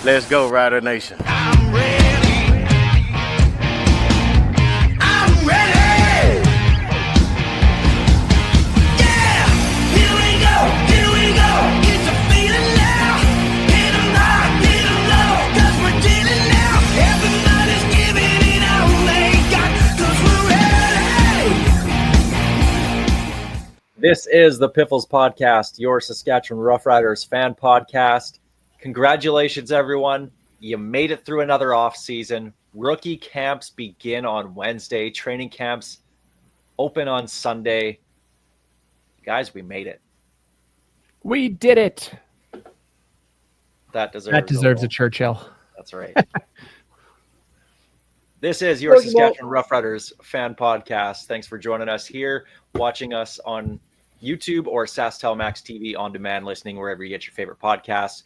Let's go, Rider Nation. I'm ready. I'm ready. Yeah, here we go. Here we go. It's a feeling now. Hit 'em high, hit 'em low, 'cause we're dealing now. Everybody's giving it all they got, 'cause we're ready. This is the Piffles podcast, your Saskatchewan Roughriders fan podcast. Congratulations, everyone. You made it through another off season. Rookie camps begin on Wednesday. Training camps open on Sunday. Guys, we made it. We did it. That deserves a Churchill. That's right. This is your Saskatchewan Roughriders fan podcast. Thanks for joining us here, watching us on YouTube or SaskTel Max TV on demand, listening wherever you get your favorite podcasts.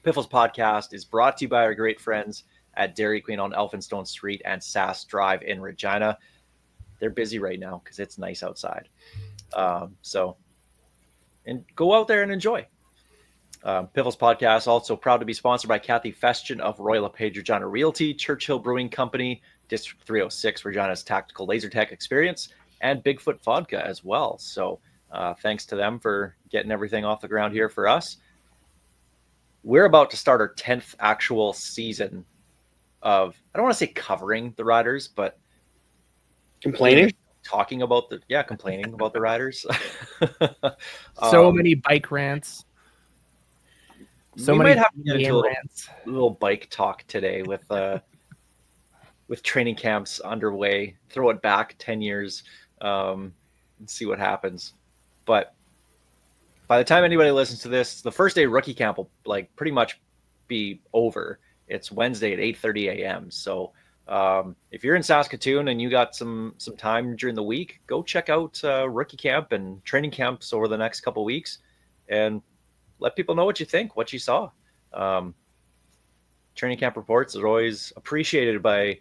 Piffles podcast is brought to you by our great friends at Dairy Queen on Elphinstone Street and Sass Drive in Regina. They're busy right now because it's nice outside. So go out there and enjoy. Piffles podcast also proud to be sponsored by Kathy Festian of Royal LePage Regina Realty, Churchill Brewing Company, District 306 Regina's Tactical Laser Tech Experience, and Bigfoot Vodka as well. So thanks to them for getting everything off the ground here for us. We're about to start our 10th actual season of, I don't want to say covering the Riders, but complaining about the Riders. So many bike rants. So we many might have to get into a rants. little bike talk today with training camps underway. Throw it back 10 years and see what happens. But by the time anybody listens to this, the first day rookie camp will pretty much be over. It's Wednesday at 8:30 a.m. So if you're in Saskatoon and you got some time during the week, go check out rookie camp and training camps over the next couple weeks and let people know what you think, what you saw. Training camp reports are always appreciated by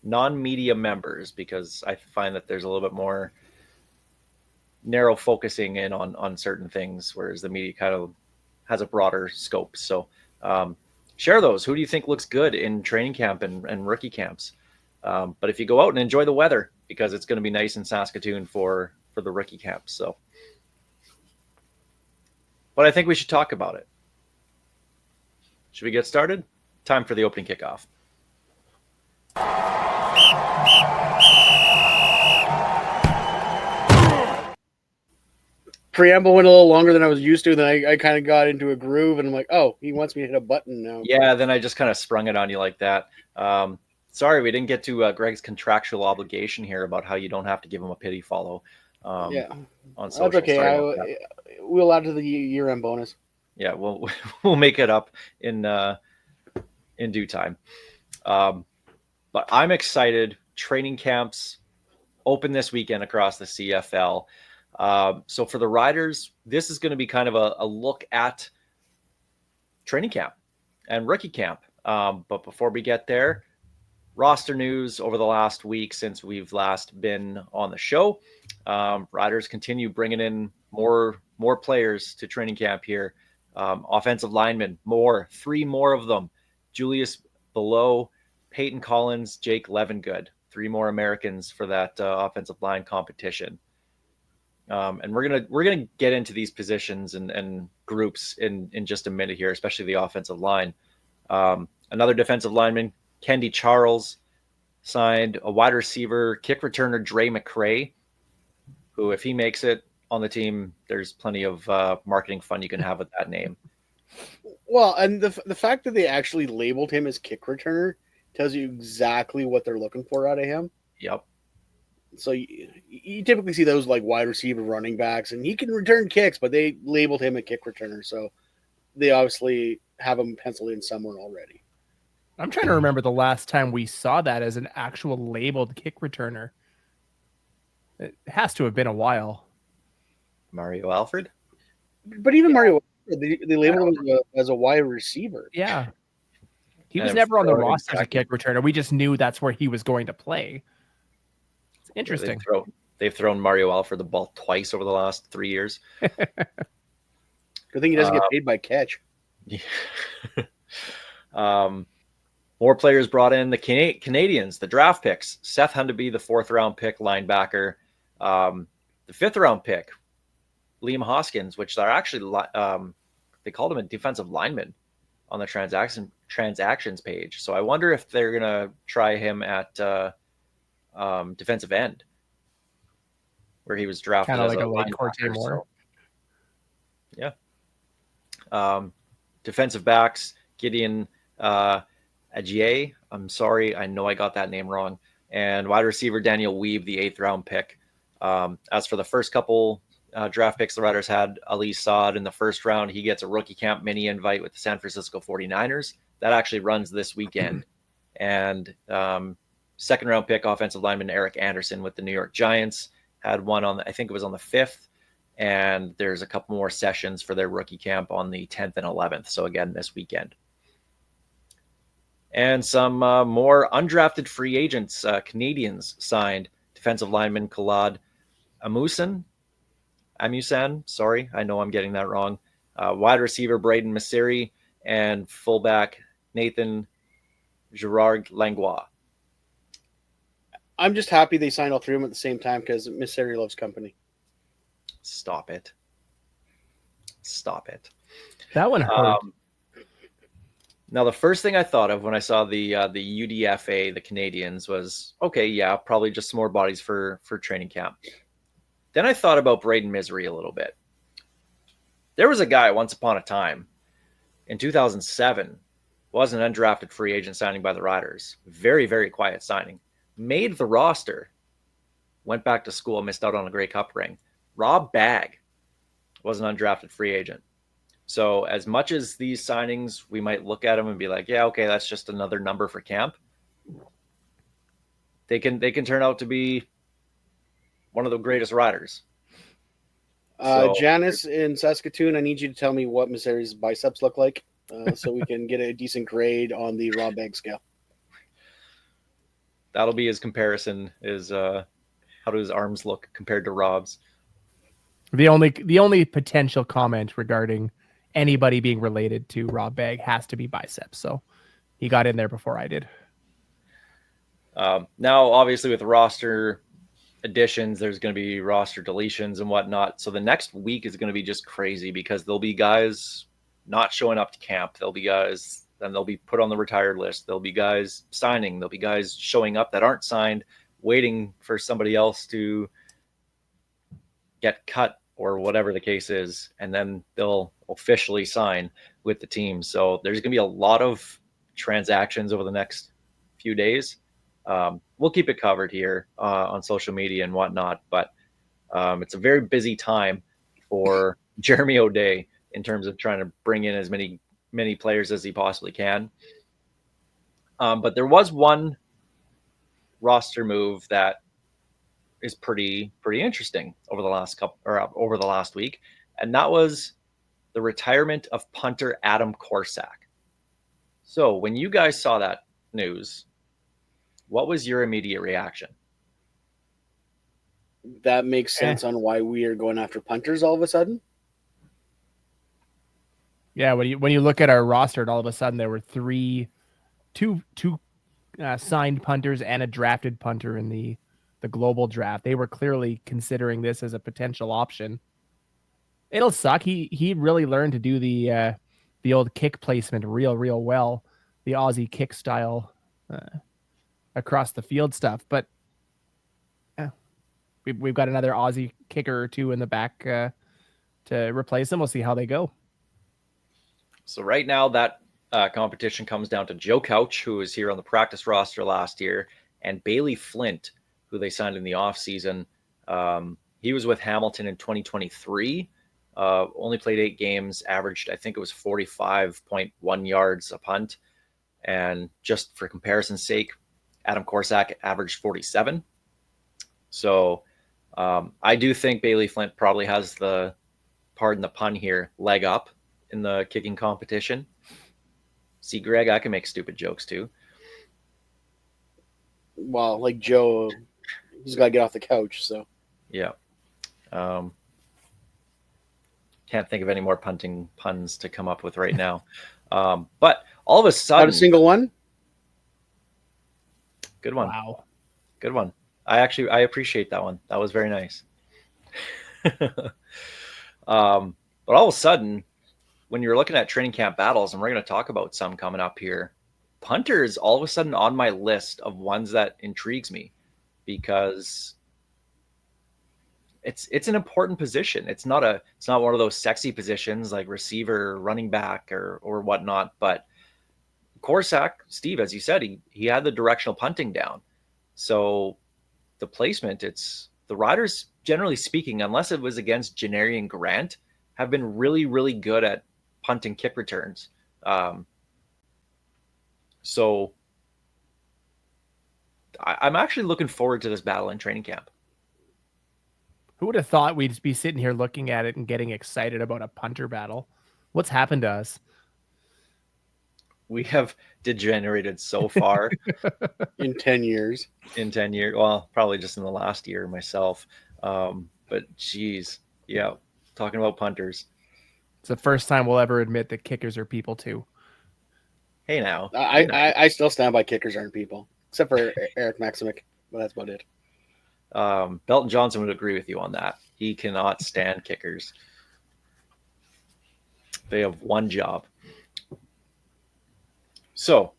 non-media members because I find that there's a little bit more narrow focusing in on certain things, whereas the media kind of has a broader scope. So share those. Who do you think looks good in training camp and rookie camps? But if you go out and enjoy the weather, because it's going to be nice in Saskatoon for the rookie camps. So, but I think we should talk about it. Should we get started? Time for the opening kickoff. preamble went a little longer than I was used to. Then I kind of got into a groove, and I'm like, oh, he wants me to hit a button now. Yeah, then I just kind of sprung it on you like that. Sorry, we didn't get to Greg's contractual obligation here about how you don't have to give him a pity follow. Yeah, on social. that's okay. We'll add to the year-end bonus. Yeah, we'll make it up in due time. But I'm excited. Training camps open this weekend across the CFL. So for the Riders, this is going to be kind of a look at training camp and rookie camp. But before we get there, roster news over the last week since we've last been on the show. Riders continue bringing in more players to training camp here. Offensive linemen, 3 more of them. Julius Below, Peyton Collins, Jake Levengood, 3 more Americans for that offensive line competition. And we're gonna get into these positions and groups in just a minute here, especially the offensive line. Another defensive lineman, Kendi Charles, signed. A wide receiver, kick returner Dre McCray, who, if he makes it on the team, there's plenty of marketing fun you can have with that name. Well, and the fact that they actually labeled him as kick returner tells you exactly what they're looking for out of him. Yep. So you typically see those like wide receiver running backs, and he can return kicks, but they labeled him a kick returner. So they obviously have him penciled in somewhere already. I'm trying to remember the last time we saw that as an actual labeled kick returner. It has to have been a while. Mario Alfred? But even Mario, they labeled him as a wide receiver. Yeah. He was never on the roster as a kick returner. We just knew that's where he was going to play. It's interesting. They've thrown Mario Alfred the ball twice over the last 3 years. Good thing he doesn't get paid by catch. Yeah. More players brought in. The Canadians, the draft picks. Seth Hundaby, the 4th-round pick linebacker. The 5th-round pick, Liam Hoskins, which they're actually they called him a defensive lineman on the transactions page. So I wonder if they're gonna try him at defensive end, where he was drafted Kind of as like a a late Corte linebacker. Moore. So, yeah. Defensive backs, Gideon Ajiye. I'm sorry, I know I got that name wrong. And wide receiver Daniel Weeb, the 8th-round pick. As for the first couple draft picks the Riders had, Ali Saad in the 1st round. He gets a rookie camp mini invite with the San Francisco 49ers. That actually runs this weekend. And 2nd-round pick, offensive lineman Eric Anderson with the New York Giants. Had one on, I think it was on the 5th. And there's a couple more sessions for their rookie camp on the 10th and 11th. So again, this weekend. And some more undrafted free agents, Canadians signed. Defensive lineman Khalad Amusan, sorry, I know I'm getting that wrong. Wide receiver Braden Masiri and fullback Nathan Gerard Langlois. I'm just happy they signed all 3 of them at the same time because Miss Sari loves company. Stop it. That one hurt. Now, the first thing I thought of when I saw the UDFA, the Canadians, was, okay, yeah, probably just some more bodies for training camp. Then I thought about Braden Misery a little bit. There was a guy once upon a time in 2007, was an undrafted free agent signing by the Riders. Very, very quiet signing. Made the roster. Went back to school, missed out on a Grey Cup ring. Rob Bagg was an undrafted free agent. So as much as these signings, we might look at them and be like, yeah, okay, that's just another number for camp. They can turn out to be one of the greatest riders. Janice in Saskatoon, I need you to tell me what Miss Sari's biceps look like so we can get a decent grade on the Rob Bagg scale. That'll be his comparison is how do his arms look compared to Rob's. The only potential comment regarding anybody being related to Rob Bagg has to be biceps. So he got in there before I did. Now, obviously, with roster additions, there's going to be roster deletions and whatnot. So the next week is going to be just crazy because there'll be guys not showing up to camp. There'll be guys, then they'll be put on the retired list. There'll be guys signing. There'll be guys showing up that aren't signed, waiting for somebody else to get cut or whatever the case is. And then they'll officially sign with the team. So there's going to be a lot of transactions over the next few days. We'll keep it covered here on social media and whatnot, but it's a very busy time for Jeremy O'Day in terms of trying to bring in as many players as he possibly can. But there was one roster move that is pretty interesting over the last week, and that was the retirement of punter Adam Korsak. So when you guys saw that news, what was your immediate reaction? That makes sense on why we are going after punters all of a sudden. Yeah, when you look at our roster, and all of a sudden there were two signed punters and a drafted punter in the global draft. They were clearly considering this as a potential option. It'll suck. He really learned to do the old kick placement real well, the Aussie kick style across the field stuff. But we've got another Aussie kicker or two in the back to replace them. We'll see how they go. So right now that competition comes down to Joe Couch, who was here on the practice roster last year, and Bailey Flint, who they signed in the offseason. He was with Hamilton in 2023, only played 8 games, averaged, I think it was 45.1 yards a punt. And just for comparison's sake, Adam Korsak averaged 47. So I do think Bailey Flint probably has the, pardon the pun here, leg up in the kicking competition. See, Greg, I can make stupid jokes too. Well, like Joe, he's got to get off the couch. So yeah, can't think of any more punting puns to come up with right now. But all of a Not sudden, a single one. good one. Wow. Good one. I appreciate that one. That was very nice. But all of a sudden, when you're looking at training camp battles, and we're going to talk about some coming up here, punter is all of a sudden on my list of ones that intrigues me because it's an important position. It's not one of those sexy positions like receiver, running back, or whatnot. But Corsack, Steve, as you said, he had the directional punting down. So the placement, it's the riders, generally speaking, unless it was against Janarian Grant, have been really, really good at punting kick returns. So I'm actually looking forward to this battle in training camp. Who would have thought we'd be sitting here looking at it and getting excited about a punter battle? What's happened to us? We have degenerated so far In 10 years. in 10 years. Well, probably just in the last year myself. But geez, yeah, talking about punters. It's the first time we'll ever admit that kickers are people too. Hey now. I still stand by kickers aren't people, except for Eric Maximic, but that's about it. Belton Johnson would agree with you on that. He cannot stand kickers. They have one job. So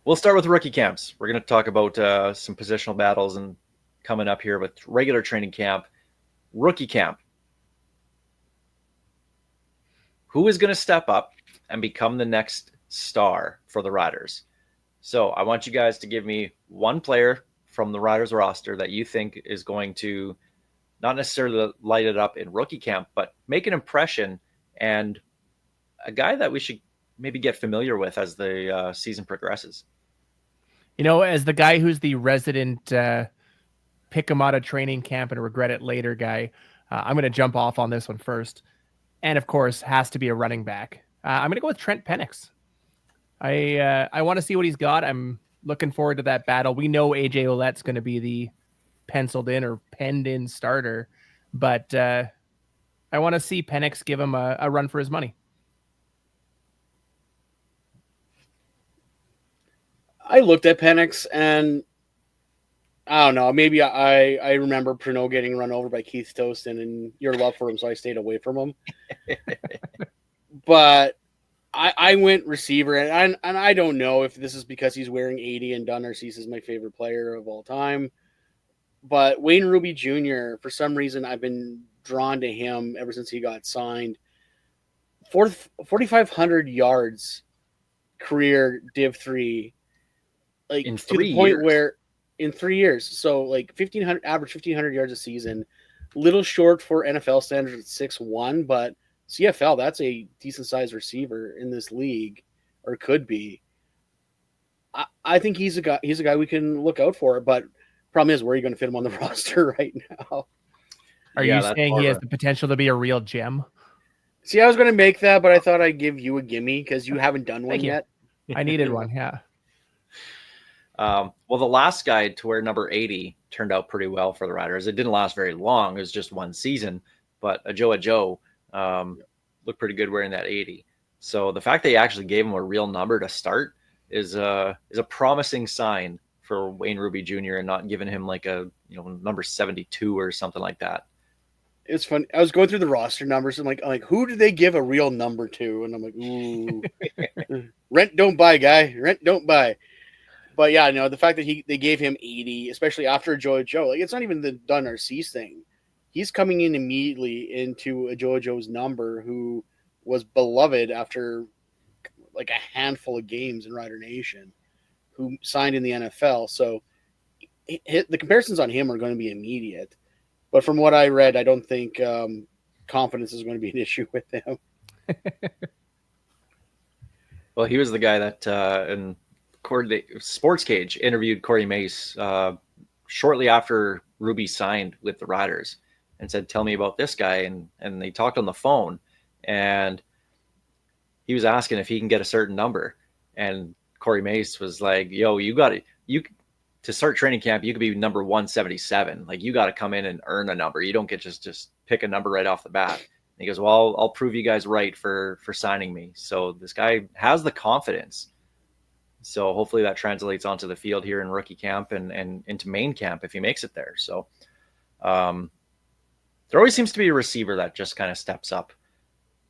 we'll start with rookie camps. We're going to talk about some positional battles and coming up here with regular training camp. Rookie camp. Who is going to step up and become the next star for the Riders? So I want you guys to give me one player from the Riders roster that you think is going to not necessarily light it up in rookie camp, but make an impression, and a guy that we should maybe get familiar with as the season progresses. You know, as the guy who's the resident pick him out of training camp and regret it later guy, I'm going to jump off on this one first. And of course, has to be a running back. I'm going to go with Trent Penix. I want to see what he's got. I'm looking forward to that battle. We know AJ Ouellette's going to be the penciled in or penned in starter, but I want to see Penix give him a run for his money. I looked at Penix and I don't know. Maybe I remember Pernod getting run over by Keith Toston and your love for him, so I stayed away from him. But I went receiver, and I don't know if this is because he's wearing 80 and Don Narcisse is my favorite player of all time. But Wayne Ruby Jr., for some reason, I've been drawn to him ever since he got signed. 4,500 yards career Div 3. Like In to 3 the point years. where in 3 years, so like 1,500 yards a season, little short for NFL standards at 6'1", but CFL, that's a decent sized receiver in this league, or could be. I think he's a guy we can look out for, but problem is, where are you going to fit him on the roster right now? Are Yeah, you that's saying more he of has the potential to be a real gem? See, I was going to make that, but I thought I'd give you a gimme because you haven't done one Thank you. yet. I needed one. Yeah. Well, the last guy to wear number 80 turned out pretty well for the Riders. It didn't last very long. It was just one season, but Joe looked pretty good wearing that 80. So the fact they actually gave him a real number to start is a promising sign for Wayne Ruby Jr. and not giving him like a number 72 or something like that. It's fun. I was going through the roster numbers and like who did they give a real number to? And I'm like, ooh, rent don't buy, guy. Rent don't buy. But yeah, no, the fact that they gave him 80, especially after Joe, like it's not even the Don Narcisse thing. He's coming in immediately into a Joe's number, who was beloved after like a handful of games in Rider Nation, who signed in the NFL. So the comparisons on him are going to be immediate. But from what I read, I don't think confidence is going to be an issue with him. Well, he was the guy that in Sports Cage interviewed Corey Mace shortly after Ruby signed with the Riders and said, "Tell me about this guy." And they talked on the phone, and he was asking if he can get a certain number. And Corey Mace was like, "Yo, you to start training camp, you could be number 177. Like you got to come in and earn a number. You don't get just pick a number right off the bat." And he goes, "Well, I'll prove you guys right for signing me." So this guy has the confidence So hopefully that translates onto the field here in rookie camp and into main camp if he makes it there. So there always seems to be a receiver that just kind of steps up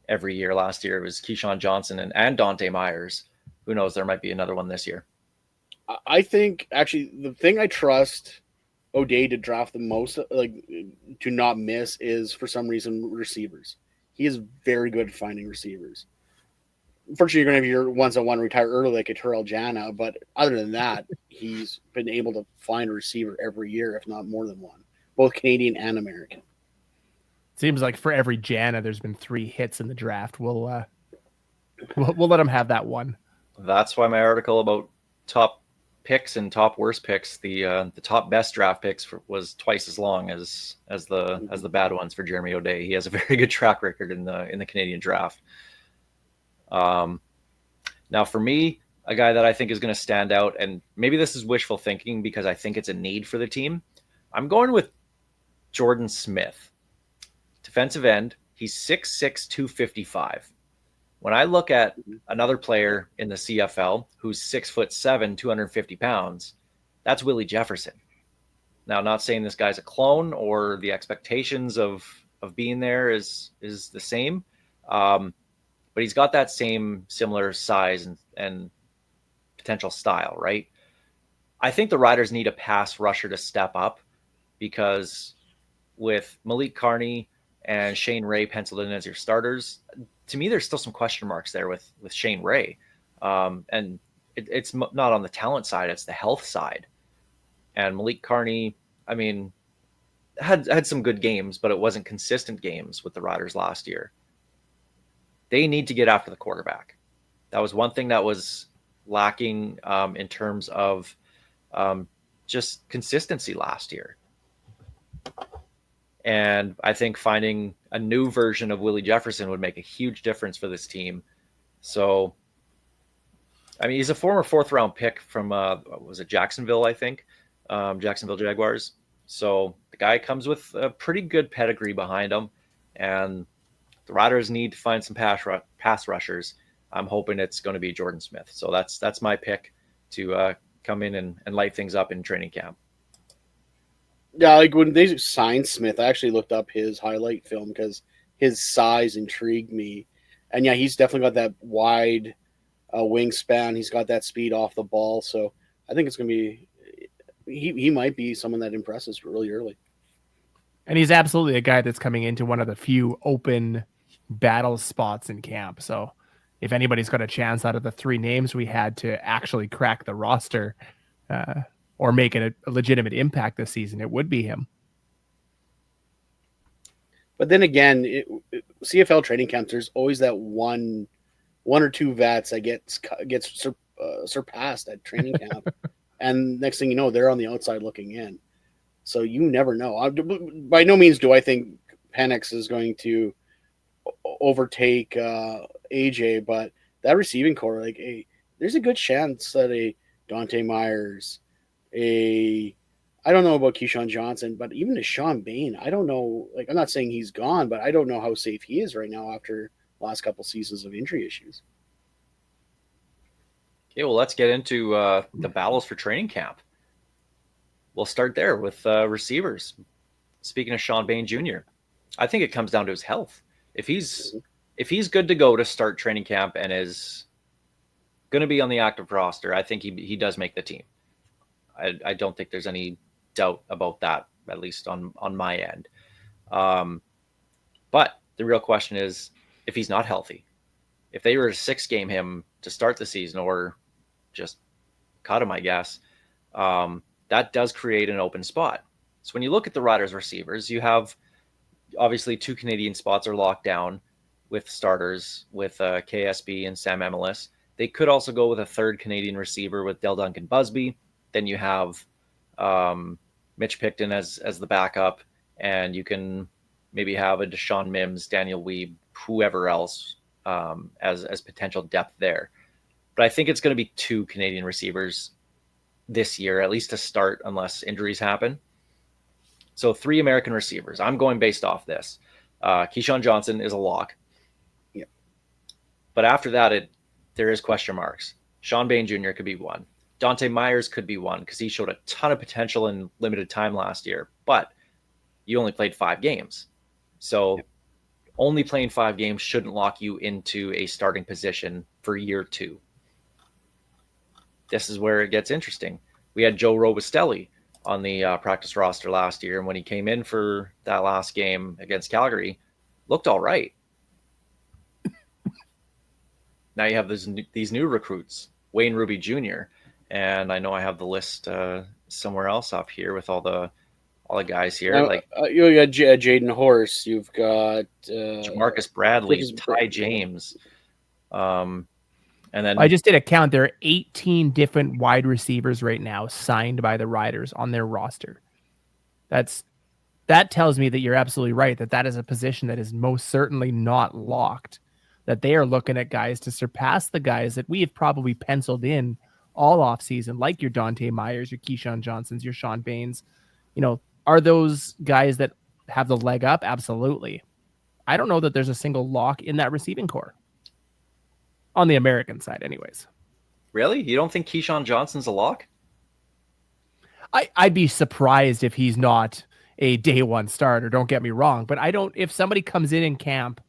every year. Last year it was Keyshawn Johnson and Dante Myers. Who knows? There might be another one this year. I think actually the thing I trust O'Day to draft the most, like to not miss, is for some reason receivers. He is very good at finding receivers. Unfortunately, you're going to have your ones that want to retire early, like a Terrell Jana. But other than that, he's been able to find a receiver every year, if not more than one, both Canadian and American. Seems like for every Jana, there's been 3 hits in the draft. We'll let him have that one. That's why my article about top picks and top worst picks, the top best draft picks was twice as long as the bad ones for Jeremy O'Day. He has a very good track record in the Canadian draft. Now for me, a guy that I think is going to stand out, and maybe this is wishful thinking because I think it's a need for the team, I'm going with Jordan Smith. Defensive end. He's 6'6", 255. When I look at another player in the CFL who's 6'7", 250 pounds, that's Willie Jefferson. Now, not saying this guy's a clone or the expectations of being there is the same, but he's got that same similar size and potential style, right? I think the Riders need a pass rusher to step up because with Malik Carney and Shane Ray penciled in as your starters, to me, there's still some question marks there with Shane Ray. And it's not on the talent side, it's the health side. And Malik Carney, I mean, had some good games, but it wasn't consistent games with the Riders last year. They need to get after the quarterback. That was one thing that was lacking in terms of just consistency last year. And I think finding a new version of Willie Jefferson would make a huge difference for this team. So, I mean, he's a former 4th-round pick from, was it Jacksonville, I think? Jacksonville Jaguars. So the guy comes with a pretty good pedigree behind him. And the Riders need to find some pass rushers. I'm hoping it's going to be Jordan Smith. So that's my pick to come in and light things up in training camp. Yeah, like when they signed Smith, I actually looked up his highlight film because his size intrigued me. And yeah, he's definitely got that wide wingspan. He's got that speed off the ball. So I think it's going to be he might be someone that impresses really early. And he's absolutely a guy that's coming into one of the few open battle spots in camp. So if anybody's got a chance out of the 3 names we had to actually crack the roster, or make a legitimate impact this season, it would be him. But then again, CFL training camps, there's always that one or two vets that gets surpassed at training camp, and next thing you know, they're on the outside looking in. So you never know. By no means do I think Penix is going to overtake AJ, but that receiving core, like, there's a good chance that a Dante Myers, I don't know about Keyshawn Johnson, but even to Sean Bain, I don't know. Like, I'm not saying he's gone, but I don't know how safe he is right now after the last couple seasons of injury issues. Okay, well, let's get into the battles for training camp. We'll start there with receivers. Speaking of Sean Bain Jr., I think it comes down to his health. If he's good to go to start training camp and is going to be on the active roster, I think he does make the team. I don't think there's any doubt about that, at least on my end. But the real question is, if he's not healthy, if they were to 6-game him to start the season or just cut him, I guess, that does create an open spot. So when you look at the Riders receivers, you have obviously 2 Canadian spots are locked down with starters with KSB and Sam Emelis. They could also go with a 3rd Canadian receiver with Del Duncan Busby. Then you have Mitch Picton as the backup, and you can maybe have a Deshaun Mims, Daniel Weeb, whoever else as potential depth there. But I think it's going to be 2 Canadian receivers this year, at least to start, unless injuries happen. So 3 American receivers. I'm going based off this. Keyshawn Johnson is a lock. Yep. But after that, there is question marks. Sean Bain Jr. could be one. Dante Myers could be one because he showed a ton of potential in limited time last year, but you only played 5 games. So only playing 5 games shouldn't lock you into a starting position for year 2. This is where it gets interesting. We had Joe Robustelli on the practice roster last year, and when he came in for that last game against Calgary, looked all right. Now you have these new recruits, Wayne Ruby Jr., and I know I have the list somewhere else up here with all the guys here, you got Jaden Horse, you've got Marcus Bradley, Marcus Ty Bradley. James, and then I just did a count. There are 18 different wide receivers right now signed by the Riders on their roster. That tells me that you're absolutely right, that is a position that is most certainly not locked, that they are looking at guys to surpass the guys that we have probably penciled in all offseason, like your Dante Myers, your Keyshawn Johnsons, your Sean Baines. Are those guys that have the leg up? Absolutely. I don't know that there's a single lock in that receiving core on the American side anyways. Really? You don't think Keyshawn Johnson's a lock? I'd be surprised if he's not a day one starter. Don't get me wrong, but if somebody comes in camp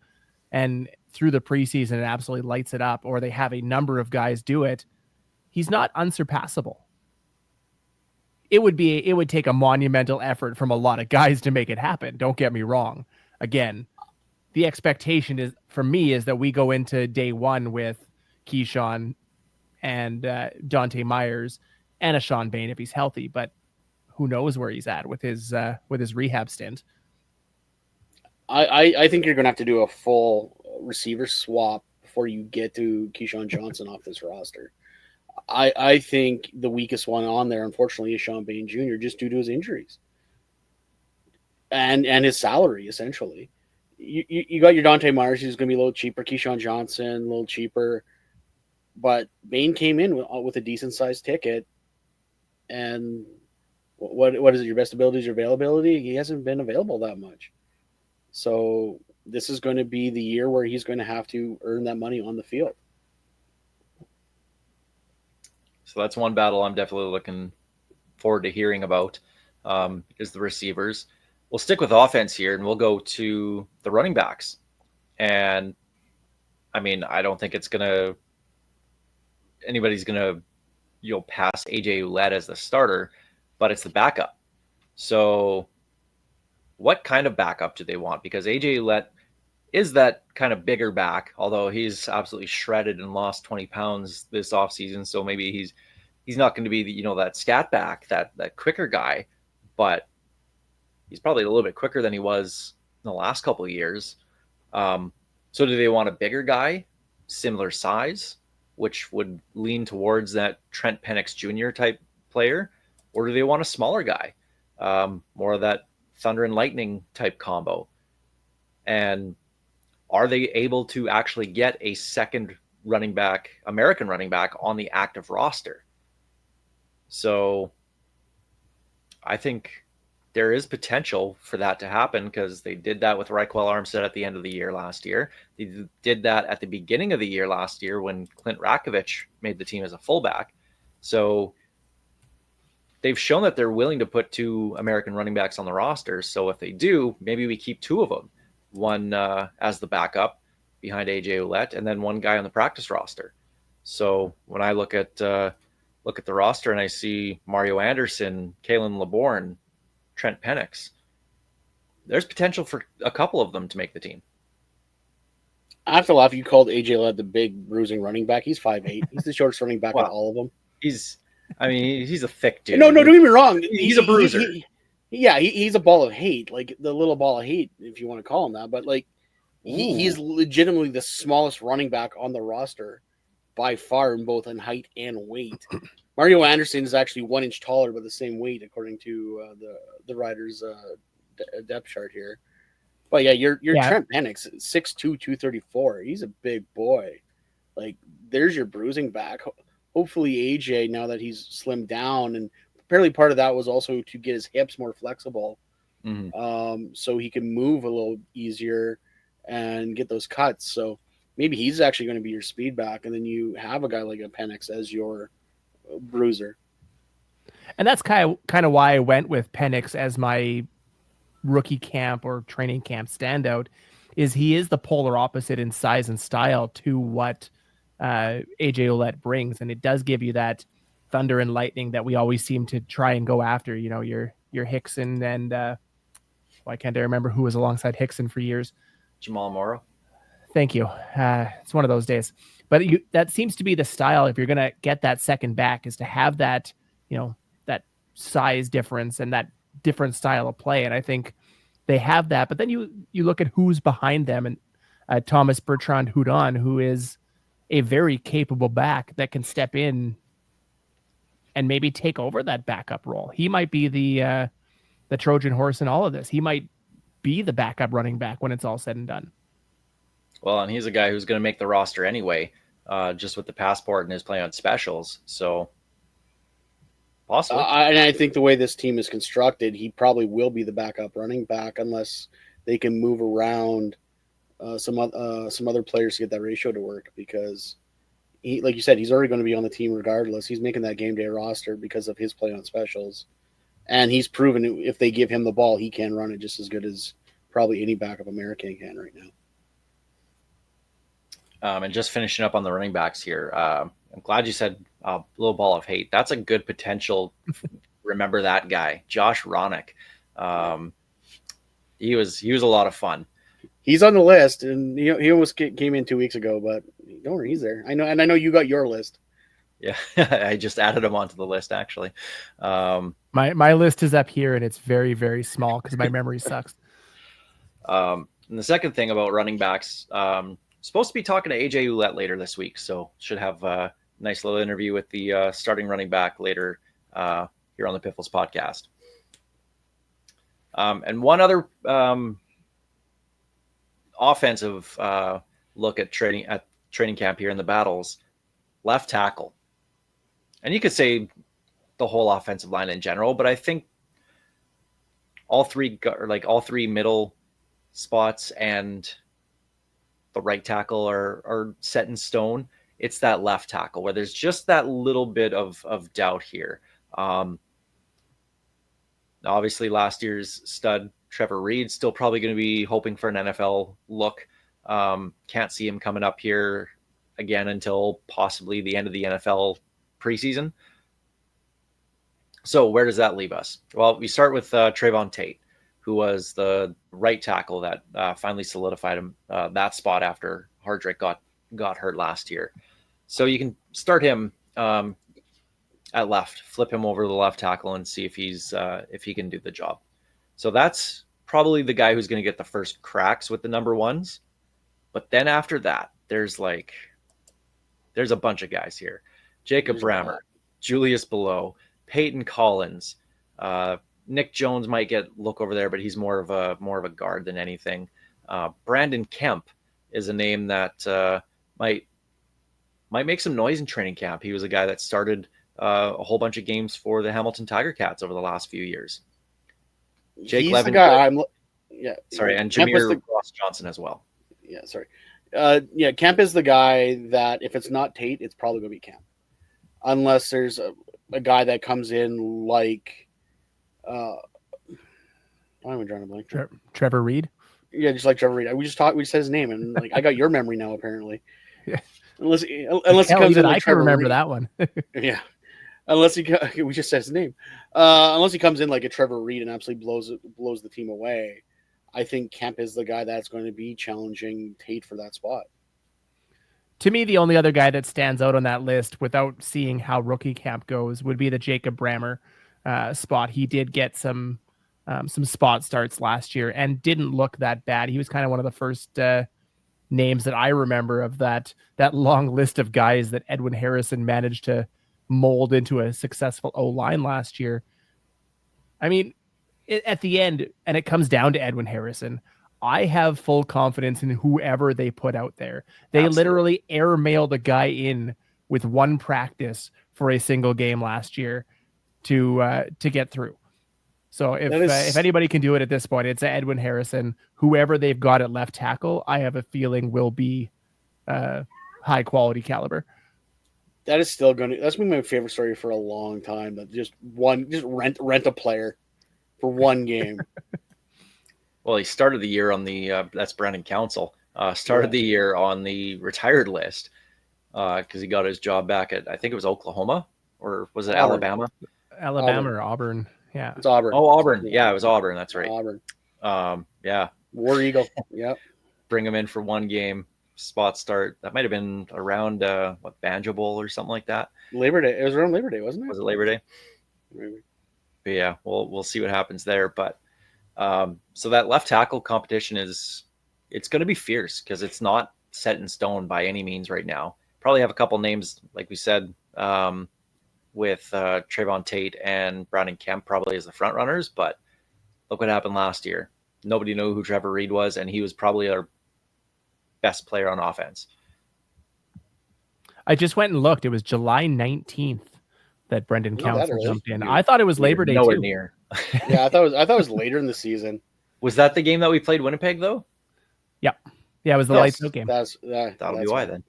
and through the preseason and absolutely lights it up, or they have a number of guys do it, he's not unsurpassable. It would take a monumental effort from a lot of guys to make it happen. Don't get me wrong. Again, the expectation for me is that we go into day one with Keyshawn and Dante Myers and a Sean Bain if he's healthy, but who knows where he's at with his rehab stint. I think you're going to have to do a full receiver swap before you get to Keyshawn Johnson off this roster. I think the weakest one on there, unfortunately, is Sean Bain Jr. just due to his injuries and his salary, essentially. You got your Dante Myers, who's going to be a little cheaper. Keyshawn Johnson, a little cheaper. But Bain came in with a decent-sized ticket. And what is it? Your best ability is your availability? He hasn't been available that much. So this is going to be the year where he's going to have to earn that money on the field. So that's one battle I'm definitely looking forward to hearing about, is the receivers. We'll stick with offense here, and we'll go to the running backs. And, I mean, I don't think anybody's going to pass AJ Ouellette as the starter, but it's the backup. So what kind of backup do they want? Because AJ Ouellette is that kind of bigger back, although he's absolutely shredded and lost 20 pounds this offseason. So maybe he's not going to be that scat back, that quicker guy, but he's probably a little bit quicker than he was in the last couple of years. So do they want a bigger guy, similar size, which would lean towards that Trent Penix Jr. type player, or do they want a smaller guy, more of that thunder and lightning type combo? And are they able to actually get a second running back, American running back, on the active roster? So I think there is potential for that to happen, because they did that with Raquel Armstead at the end of the year last year. They did that at the beginning of the year last year when Clint Rakovich made the team as a fullback. So they've shown that they're willing to put 2 American running backs on the roster. So if they do, maybe we keep 2 of them. One as the backup behind AJ Ouellette, and then one guy on the practice roster. So when I look at the roster and I see Mario Anderson, Kalen LeBourne, Trent Penix, there's potential for a couple of them to make the team. I have to laugh. You called AJ Ouellette the big bruising running back. He's 5'8". He's the shortest running back of all of them. He's a thick dude. No, don't get me wrong. He's a bruiser. He's a ball of hate, like the little ball of hate, if you want to call him that. But like, he's legitimately the smallest running back on the roster by far, in both in height and weight. Mario Anderson is actually 1 inch taller, but the same weight, according to the Riders' depth chart here. But yeah, you're Trent Penix, 6'2", 234. He's a big boy. Like, there's your bruising back. Hopefully AJ, now that he's slimmed down, and apparently part of that was also to get his hips more flexible, so he can move a little easier and get those cuts. So maybe he's actually going to be your speed back, and then you have a guy like a Penix as your bruiser. And that's kind of why I went with Penix as my rookie camp or training camp standout. Is he is the polar opposite in size and style to what AJ Ouellette brings, and it does give you that thunder and lightning that we always seem to try and go after. You know, your Hickson and why can't I remember who was alongside Hickson for years? Jamal Morrow. Thank you. It's one of those days. But that seems to be the style if you're going to get that second back, is to have that, you know, that size difference and that different style of play. And I think they have that. But then you look at who's behind them, and Thomas Bertrand Houdon, who is a very capable back that can step in and maybe take over that backup role. He might be the Trojan horse in all of this. He might be the backup running back when it's all said and done. Well, and he's a guy who's going to make the roster anyway, just with the passport and his play on specials. So possibly. And I think the way this team is constructed, he probably will be the backup running back unless they can move around some other players to get that ratio to work, because he, like you said, he's already going to be on the team regardless. He's making that game day roster because of his play on specials. And he's proven if they give him the ball, he can run it just as good as probably any backup American can right now. And just finishing up on the running backs here, I'm glad you said little ball of hate. That's a good potential. Remember that guy, Josh Ronick. He was a lot of fun. He's on the list, and he almost came in 2 weeks ago, but don't worry, he's there. I know you got your list. Yeah, I just added him onto the list actually. My list is up here, and it's very, very small because my memory sucks. And the second thing about running backs, supposed to be talking to AJ Ouellette later this week, so should have a nice little interview with the starting running back later here on the Piffles podcast. And one other offensive look at training camp here in the battles, left tackle. And you could say the whole offensive line in general, but I think all three middle spots and the right tackle are set in stone. It's that left tackle where there's just that little bit of doubt here. Obviously, last year's stud Trevor Reed still probably going to be hoping for an NFL look. Can't see him coming up here again until possibly the end of the NFL preseason. So where does that leave us? Well, we start with Trayvon Tate, who was the right tackle that finally solidified him that spot after Hardrick got hurt last year. So you can start him at left, flip him over to the left tackle, and see if he can do the job. So that's probably the guy who's going to get the first cracks with the number ones. But then after that, there's a bunch of guys here: Jacob Brammer, Julius Below, Peyton Collins. Nick Jones might get look over there, but he's more of a guard than anything. Brandon Kemp is a name that might make some noise in training camp. He was a guy that started a whole bunch of games for the Hamilton Tiger Cats over the last few years. Jake He's Levin, the guy and Kemp Jameer Ross Johnson as well. Yeah, sorry. Kemp is the guy that if it's not Tate, it's probably going to be Kemp. Unless there's a guy that comes in like why am I drawing a blank? Trevor Reed? Yeah, just like Trevor Reed. We just said his name, and like I got your memory now apparently. Yeah. Unless he comes in like I can Trevor remember Reed. that one. Yeah. Unless we just said his name. Unless he comes in like a Trevor Reed and absolutely blows the team away, I think Kemp is the guy that's going to be challenging Tate for that spot. To me, the only other guy that stands out on that list without seeing how rookie camp goes would be the Jacob Brammer spot. He did get some spot starts last year and didn't look that bad. He was kind of one of the first names that I remember of that long list of guys that Edwin Harrison managed to mold into a successful O-line last year. I mean, at the end, and it comes down to Edwin Harrison, I have full confidence in whoever they put out there. They Absolutely. literally airmailed a guy in with one practice for a single game last year to get through. So if anybody can do it at this point, it's Edwin Harrison. Whoever they've got at left tackle, I have a feeling will be high quality caliber. That is still that's been my favorite story for a long time. That just rent a player for one game. Well, he started the year on the that's Brandon Council. Started the year on the retired list because he got his job back at, I think it was Oklahoma, or was it Auburn. Alabama? Alabama or Auburn. Yeah. It's Auburn. Oh, Auburn. Yeah, it was Auburn. That's right. Auburn. Yeah. War Eagle. Yep. Bring him in for one game, spot start. That might have been around Banjo Bowl or something like that. Labor Day. It was around Labor Day, wasn't it? Was it Labor Day? Maybe. But yeah, we'll see what happens there. But so that left tackle competition it's going to be fierce because it's not set in stone by any means right now. Probably have a couple names, like we said, with Trayvon Tate and Brandon Kemp probably as the front runners. But look what happened last year. Nobody knew who Trevor Reed was, and he was probably our best player on offense. I just went and looked. It was July 19th that Brendan Not that Council early. jumped in. I thought it was Labor Day Nowhere too. near. Yeah, I thought it was later in the season. Was that the game that we played Winnipeg though? Yeah, it was the Yes. lights out game. That'll be why then.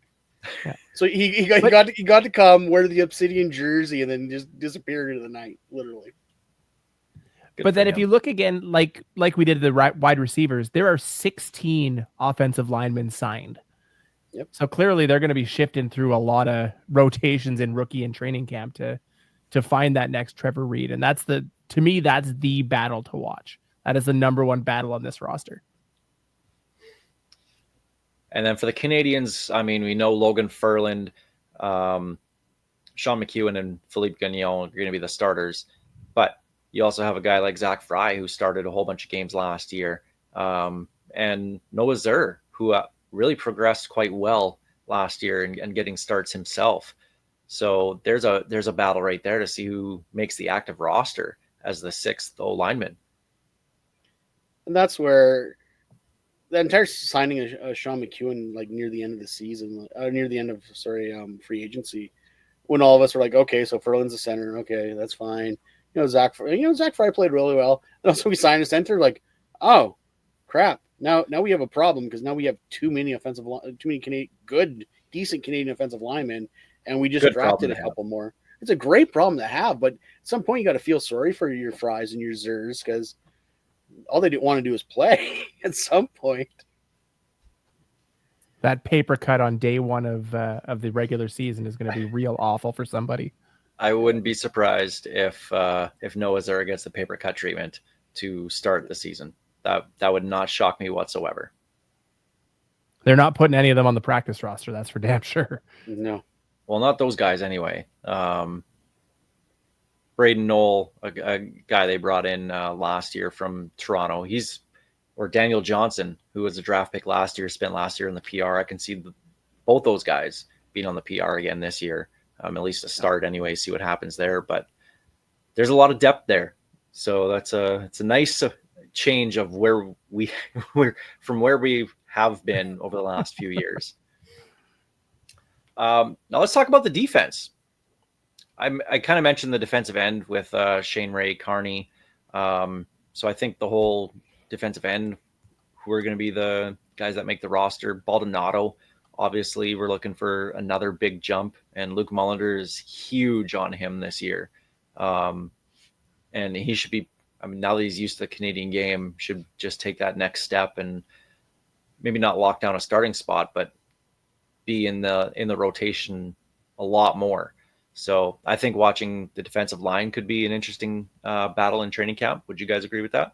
So he got to come wear the Obsidian jersey and then just disappear into the night, literally. Good But for then if him. you look again, like we did the wide receivers, there are 16 offensive linemen signed. Yep. So clearly they're going to be shifting through a lot of rotations in rookie and training camp to find that next Trevor Reed. And to me, that's the battle to watch. That is the number one battle on this roster. And then for the Canadians, I mean, we know Logan Furland, Sean McEwen, and Philippe Gagnon are going to be the starters. But you also have a guy like Zach Fry, who started a whole bunch of games last year. And Noah Zur, who really progressed quite well last year and getting starts himself. So there's a battle right there to see who makes the active roster as the sixth O lineman. And that's where the entire signing of Sean McEwen, like near the end of the season, near the end of free agency, when all of us were like, okay, so Furland's a center, okay, that's fine. Zach Fry played really well, and also we signed a center. Like, oh crap! Now we have a problem because now we have too many decent Canadian offensive linemen, and we just Good drafted problem a to couple more. It's a great problem to have, but at some point you got to feel sorry for your Fries and your Zers because all they want to do is play at some point. That paper cut on day one of the regular season is going to be real awful for somebody. I wouldn't be surprised if Noah Zur gets the paper cut treatment to start the season. That would not shock me whatsoever. They're not putting any of them on the practice roster. That's for damn sure. No. Well, not those guys anyway. Braden Knoll, a guy they brought in last year from Toronto. Or Daniel Johnson, who was a draft pick last year, spent last year in the PR. I can see both those guys being on the PR again this year. At least to start anyway, see what happens there. But there's a lot of depth there. So it's a nice change of where from where we have been over the last few years. Now let's talk about the defense. I kind of mentioned the defensive end with Shane Ray Carney. So I think the whole defensive end who are going to be the guys that make the roster. Baldonado, obviously, we're looking for another big jump, and Luke Mullender is huge on him this year. And he should be, now that he's used to the Canadian game, should just take that next step and maybe not lock down a starting spot, but be in the rotation a lot more. So I think watching the defensive line could be an interesting battle in training camp. Would you guys agree with that?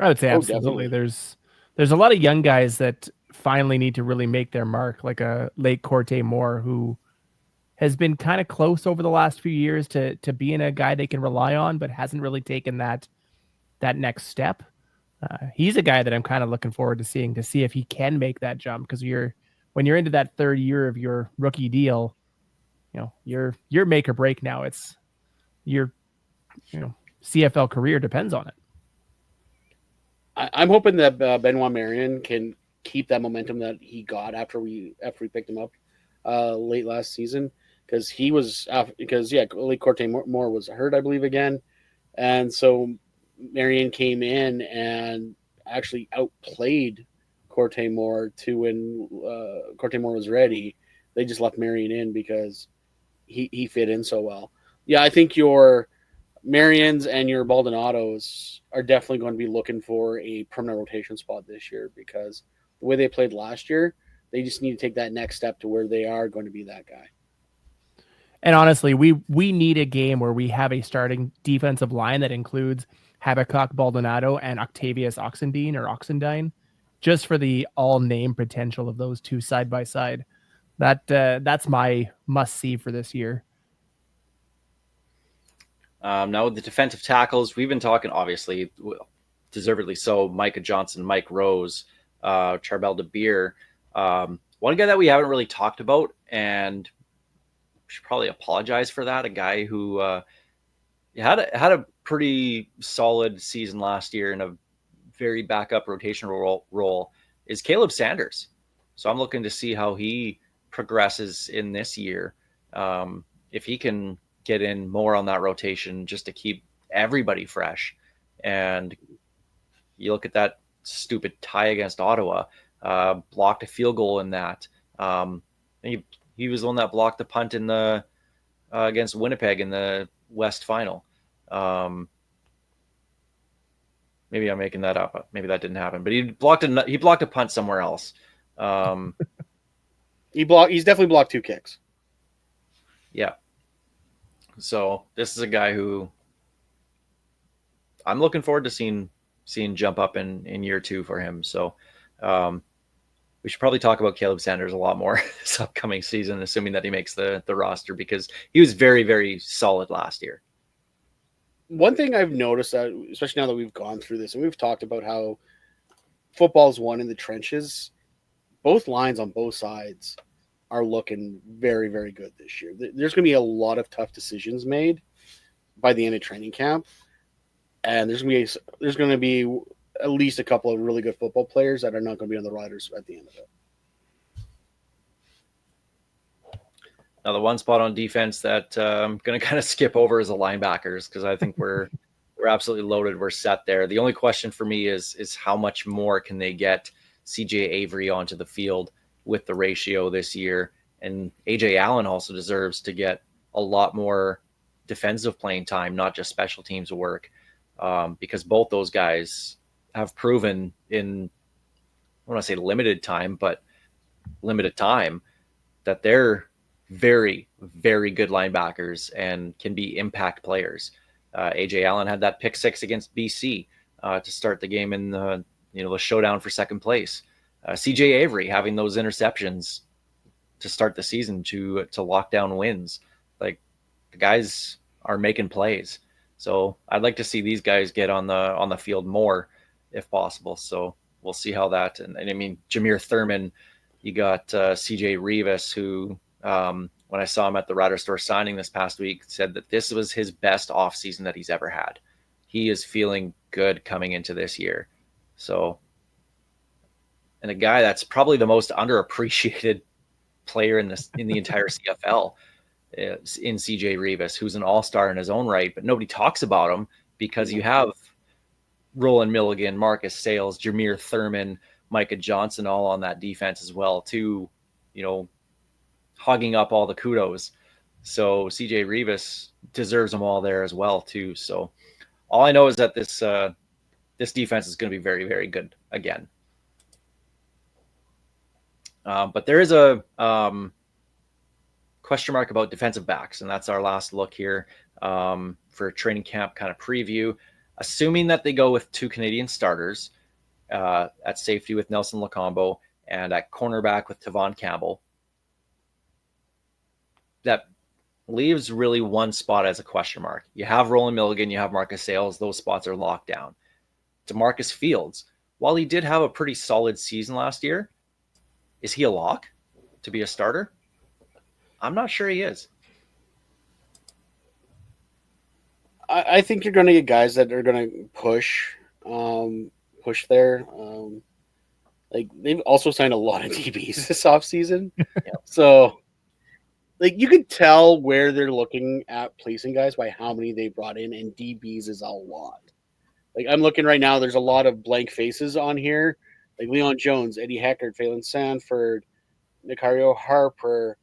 I would say absolutely. There's a lot of young guys that finally need to really make their mark, like a late Corte Moore, who has been kind of close over the last few years to being a guy they can rely on, but hasn't really taken that next step. He's a guy that I'm kind of looking forward to seeing to see if he can make that jump, because when you're into that third year of your rookie deal, your make or break now. It's your CFL career depends on it. I'm hoping that Benoit Marion can keep that momentum that he got after we picked him up late last season, because Lee Corte Moore was hurt, I believe, again, and so Marion came in and actually outplayed Corte Moore to when Corte Moore was ready. They just left Marion in because he fit in so well. Yeah, I think your Marions and your Baldonados are definitely going to be looking for a permanent rotation spot this year because the way they played last year, they just need to take that next step to where they are going to be that guy. And honestly, we need a game where we have a starting defensive line that includes Habakkuk Baldonado and Octavius Oxendine, just for the all name potential of those two side by side. That's my must see for this year. Now with the defensive tackles, we've been talking, obviously, deservedly so, Micah Johnson, Mike Rose, Charbel DeBeer. One guy that we haven't really talked about, and we should probably apologize for that, a guy who had a pretty solid season last year in a very backup rotational role, is Caleb Sanders. So I'm looking to see how he progresses in this year. If he can get in more on that rotation just to keep everybody fresh. And you look at that stupid tie against Ottawa, blocked a field goal in that. He was the one that blocked the punt in the against Winnipeg in the West Final. Maybe I'm making that up. Maybe that didn't happen, but he blocked a punt somewhere else. He's definitely blocked 2 kicks. Yeah. So this is a guy who I'm looking forward to seeing jump up in year 2 for him. So we should probably talk about Caleb Sanders a lot more this upcoming season, assuming that he makes the roster, because he was very, very solid last year. One thing I've noticed, that, especially now that we've gone through this and we've talked about how football's won in the trenches, both lines on both sides are looking very, very good this year. There's going to be a lot of tough decisions made by the end of training camp, and there's going to be at least a couple of really good football players that are not going to be on the riders at the end of it. Now, the one spot on defense that I'm going to kind of skip over is the linebackers, because I think we're absolutely loaded. We're set there. The only question for me is how much more can they get CJ Avery onto the field with the ratio this year. And AJ Allen also deserves to get a lot more defensive playing time, not just special teams work, because both those guys have proven in, I want to say limited time, but limited time, that they're very, very good linebackers and can be impact players. AJ Allen had that pick 6 against BC to start the game in the showdown for second place. CJ Avery having those interceptions to start the season to lock down wins. Like, the guys are making plays. So I'd like to see these guys get on the field more if possible. So we'll see how that, and I mean, Jameer Thurman, you got CJ Rivas, who when I saw him at the Rider Store signing this past week, said that this was his best offseason that he's ever had. He is feeling good coming into this year. So, and a guy that's probably the most underappreciated player in the entire CFL is in CJ Rivas, who's an all-star in his own right, but nobody talks about him because you have Roland Milligan, Marcus Sales, Jameer Thurman, Micah Johnson all on that defense as well, too, hogging up all the kudos. So CJ Rivas deserves them all there as well, too. So all I know is that this defense is going to be very, very good again. But there is a question mark about defensive backs, and that's our last look here for training camp kind of preview. Assuming that they go with 2 Canadian starters at safety with Nelson Lacombo and at cornerback with Tavon Campbell, that leaves really one spot as a question mark. You have Roland Milligan, you have Marcus Sales. Those spots are locked down. DeMarcus Fields, while he did have a pretty solid season last year, is he a lock to be a starter? I'm not sure he is. I think you're going to get guys that are going to push there. Like, they've also signed a lot of DBs this offseason. So, like, you could tell where they're looking at placing guys by how many they brought in, and DBs is a lot. Like, I'm looking right now, there's a lot of blank faces on here like Leon Jones, Eddie Heckard, Phelan Sanford, Nicario Harper,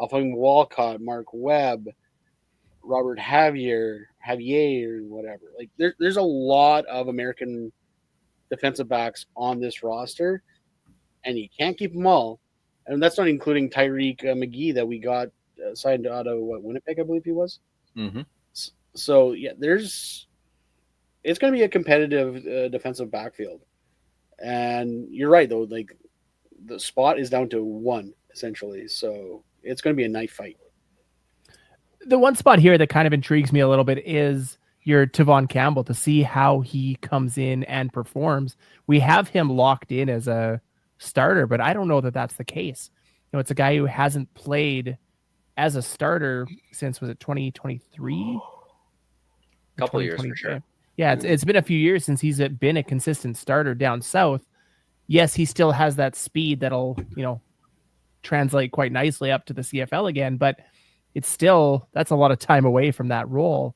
Alfred Walcott, Mark Webb, Robert Javier, or whatever. Like there's a lot of American defensive backs on this roster, and you can't keep them all. And that's not including Tyreek McGee that we got signed out of Winnipeg, I believe he was. Mm-hmm. So yeah, it's going to be a competitive defensive backfield. And you're right though, like the spot is down to one essentially, so it's going to be a knife fight. The one spot here that kind of intrigues me a little bit is your Tavon Campbell, to see how he comes in and performs. We have him locked in as a starter, but I don't know that that's the case. You know, it's a guy who hasn't played as a starter since, was it 2023? A couple of years for sure. Yeah, it's been a few years since he's been a consistent starter down south. Yes, he still has that speed that'll, you know, translate quite nicely up to the CFL again, but it's still, that's a lot of time away from that role.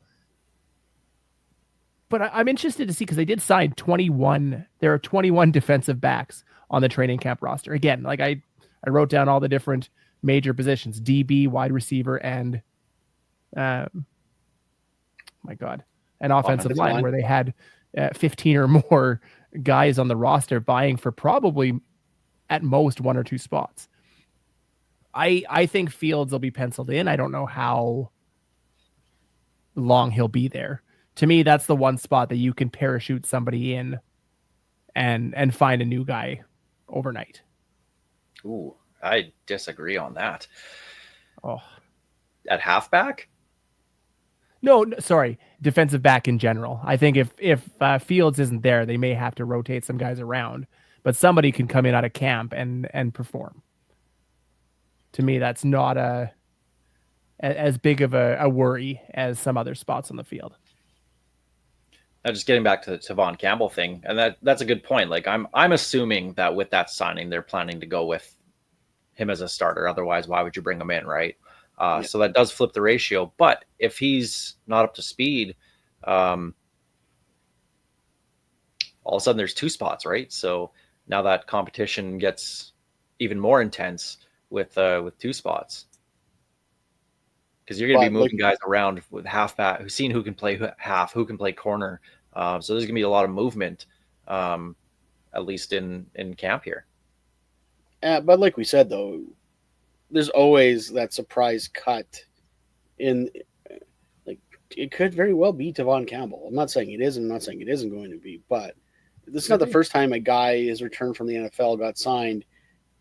But I'm interested to see, because they did sign 21. There are 21 defensive backs on the training camp roster. Again, like I wrote down all the different major positions: DB, wide receiver, and my God, an offensive line, where they had 15 or more guys on the roster vying for probably at most one or two spots. I think Fields will be penciled in. I don't know how long he'll be there. To me, that's the one spot that you can parachute somebody in and find a new guy overnight. Ooh, I disagree on that. Oh, at halfback? No, sorry, defensive back in general. I think if Fields isn't there, they may have to rotate some guys around, but somebody can come in out of camp and perform. To me, that's not as big of a worry as some other spots on the field. Now, just getting back to the Tavon Campbell thing, and that's a good point. Like I'm assuming that with that signing, they're planning to go with him as a starter. Otherwise, why would you bring him in, right? So that does flip the ratio. But if he's not up to speed, all of a sudden there's two spots, right? So now that competition gets even more intense with two spots, because you're going to be moving guys around with halfback, who's seen who can play half, who can play corner. So there's going to be a lot of movement, at least in camp here. But like we said, though, there's always that surprise cut in, like, it could very well be Tavon Campbell. I'm not saying it is, I'm not saying it isn't going to be, but this is not the first time a guy is returned from the NFL, got signed,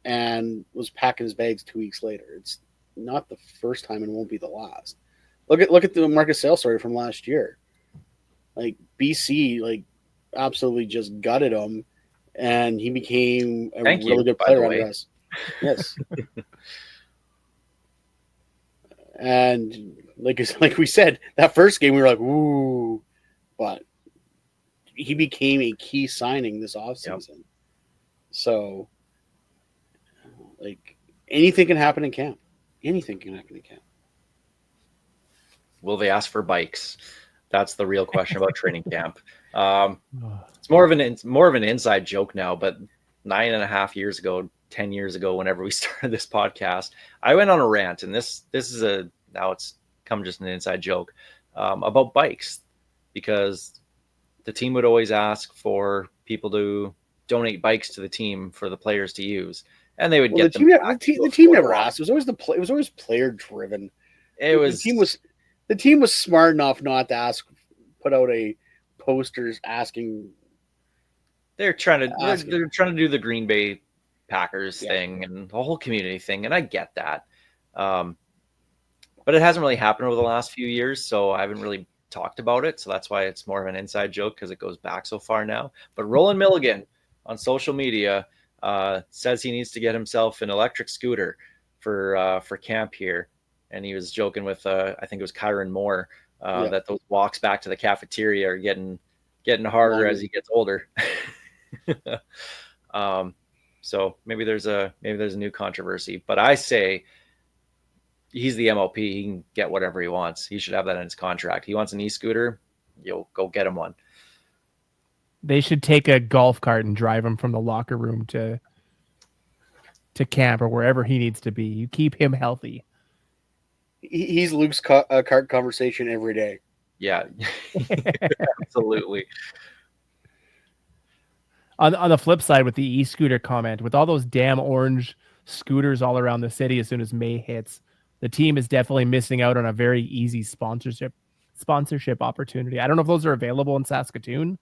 and was packing his bags 2 weeks later. It's not the first time and won't be the last. Look at the Marcus Sale story from last year. Like, BC, like, absolutely just gutted him, and he became a really good player under us. Yes. And like we said, that first game we were like, ooh, but he became a key signing this offseason. Yep. So, like, anything can happen in camp. Anything can happen in camp. Will they ask for bikes? That's the real question about training camp. It's more of an inside joke now, but 9.5 years ago, 10 years ago, whenever we started this podcast, I went on a rant, and this is now it's come just an inside joke about bikes, because the team would always ask for people to donate bikes to the team for the players to use, and they would get them. The team never asked. It was always player driven. The team was smart enough not to ask, put out a posters asking. They're trying to do the Green Bay Packers thing and the whole community thing, and I get that, but it hasn't really happened over the last few years, so I haven't really talked about it. So that's why it's more of an inside joke, because it goes back so far now. But Roland Milligan on social media says he needs to get himself an electric scooter for camp here, and he was joking with I think it was Kyron Moore that those walks back to the cafeteria are getting harder as he gets older. So maybe there's a new controversy, but I say he's the MLP. He can get whatever he wants. He should have that in his contract. He wants an e-scooter, you'll go get him one. They should take a golf cart and drive him from the locker room to camp or wherever he needs to be. You keep him healthy. He's Luke's cart conversation every day. Yeah, absolutely. On the flip side, with the e-scooter comment, with all those damn orange scooters all around the city as soon as May hits, the team is definitely missing out on a very easy sponsorship opportunity. I don't know if those are available in Saskatoon,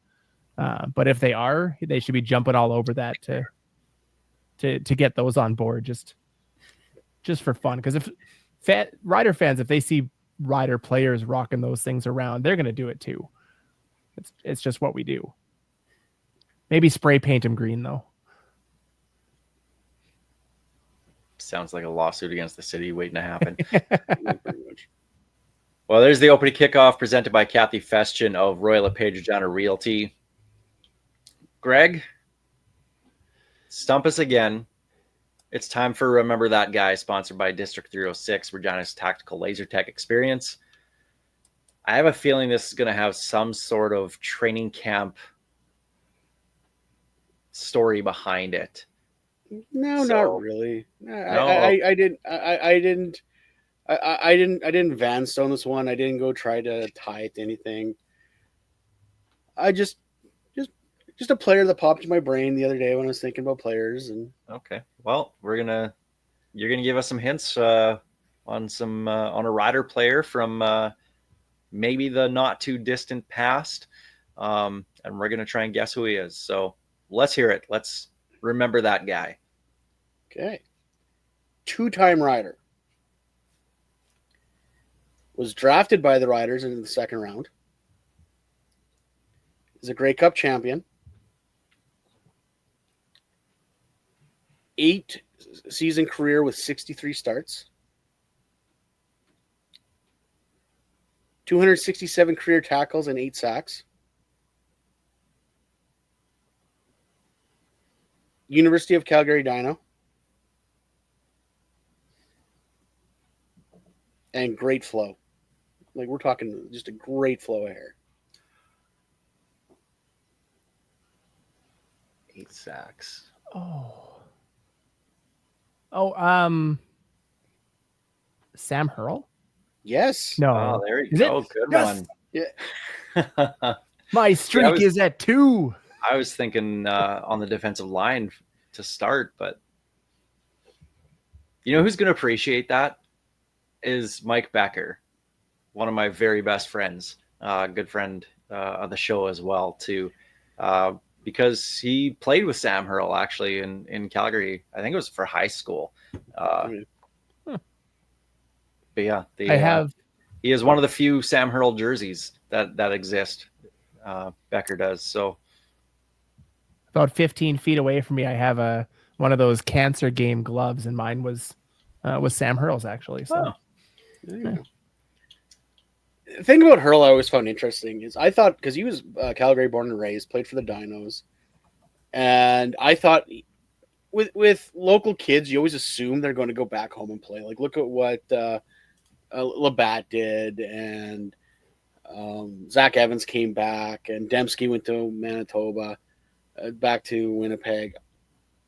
but if they are, they should be jumping all over that to get those on board just for fun. Because if Rider fans, if they see Rider players rocking those things around, they're going to do it too. It's just what we do. Maybe spray paint them green though. Sounds like a lawsuit against the city waiting to happen. Pretty much. Well, there's the opening kickoff presented by Kathy Festian of Royal LePage Regina Realty. Greg, stump us again. It's time for Remember That Guy, sponsored by District 306, Regina's tactical laser tech experience. I have a feeling this is going to have some sort of training camp story behind it. No, So- not really. No? I didn't vanstone this one. I didn't go try to tie it to anything. I just a player that popped in my brain the other day when I was thinking about players, and Okay. Well, you're gonna give us some hints on a Rider player from maybe the not too distant past, and we're gonna try and guess who he is. So let's hear it. Let's remember that guy. okay. 2-time rider. Was drafted by the Riders in the second round. Is a Grey Cup champion. 8-season career with 63 starts. 267 career tackles and 8 sacks. University of Calgary Dino. And great flow. Like, we're talking just a great flow of hair. 8 sacks. Sam Hurl? Yes. No. Oh, there you Is go. it? Good Yes! one. My streak is at 2. I was thinking on the defensive line to start, but you know who's going to appreciate that is Mike Becker, one of my very best friends, good friend of the show as well too, because he played with Sam Hurl actually in Calgary. I think it was for high school. But yeah, he is one of the few Sam Hurl jerseys that exist. Becker does. So About 15 feet away from me, I have one of those cancer game gloves, and mine was Sam Hurl's actually. So. Oh. There you go. The thing about Hurl I always found interesting is I thought, because he was Calgary born and raised, played for the Dinos, and I thought with local kids, you always assume they're going to go back home and play. Like, look at what Labatt did, and Zach Evans came back, and Dembski went to Manitoba, back to Winnipeg.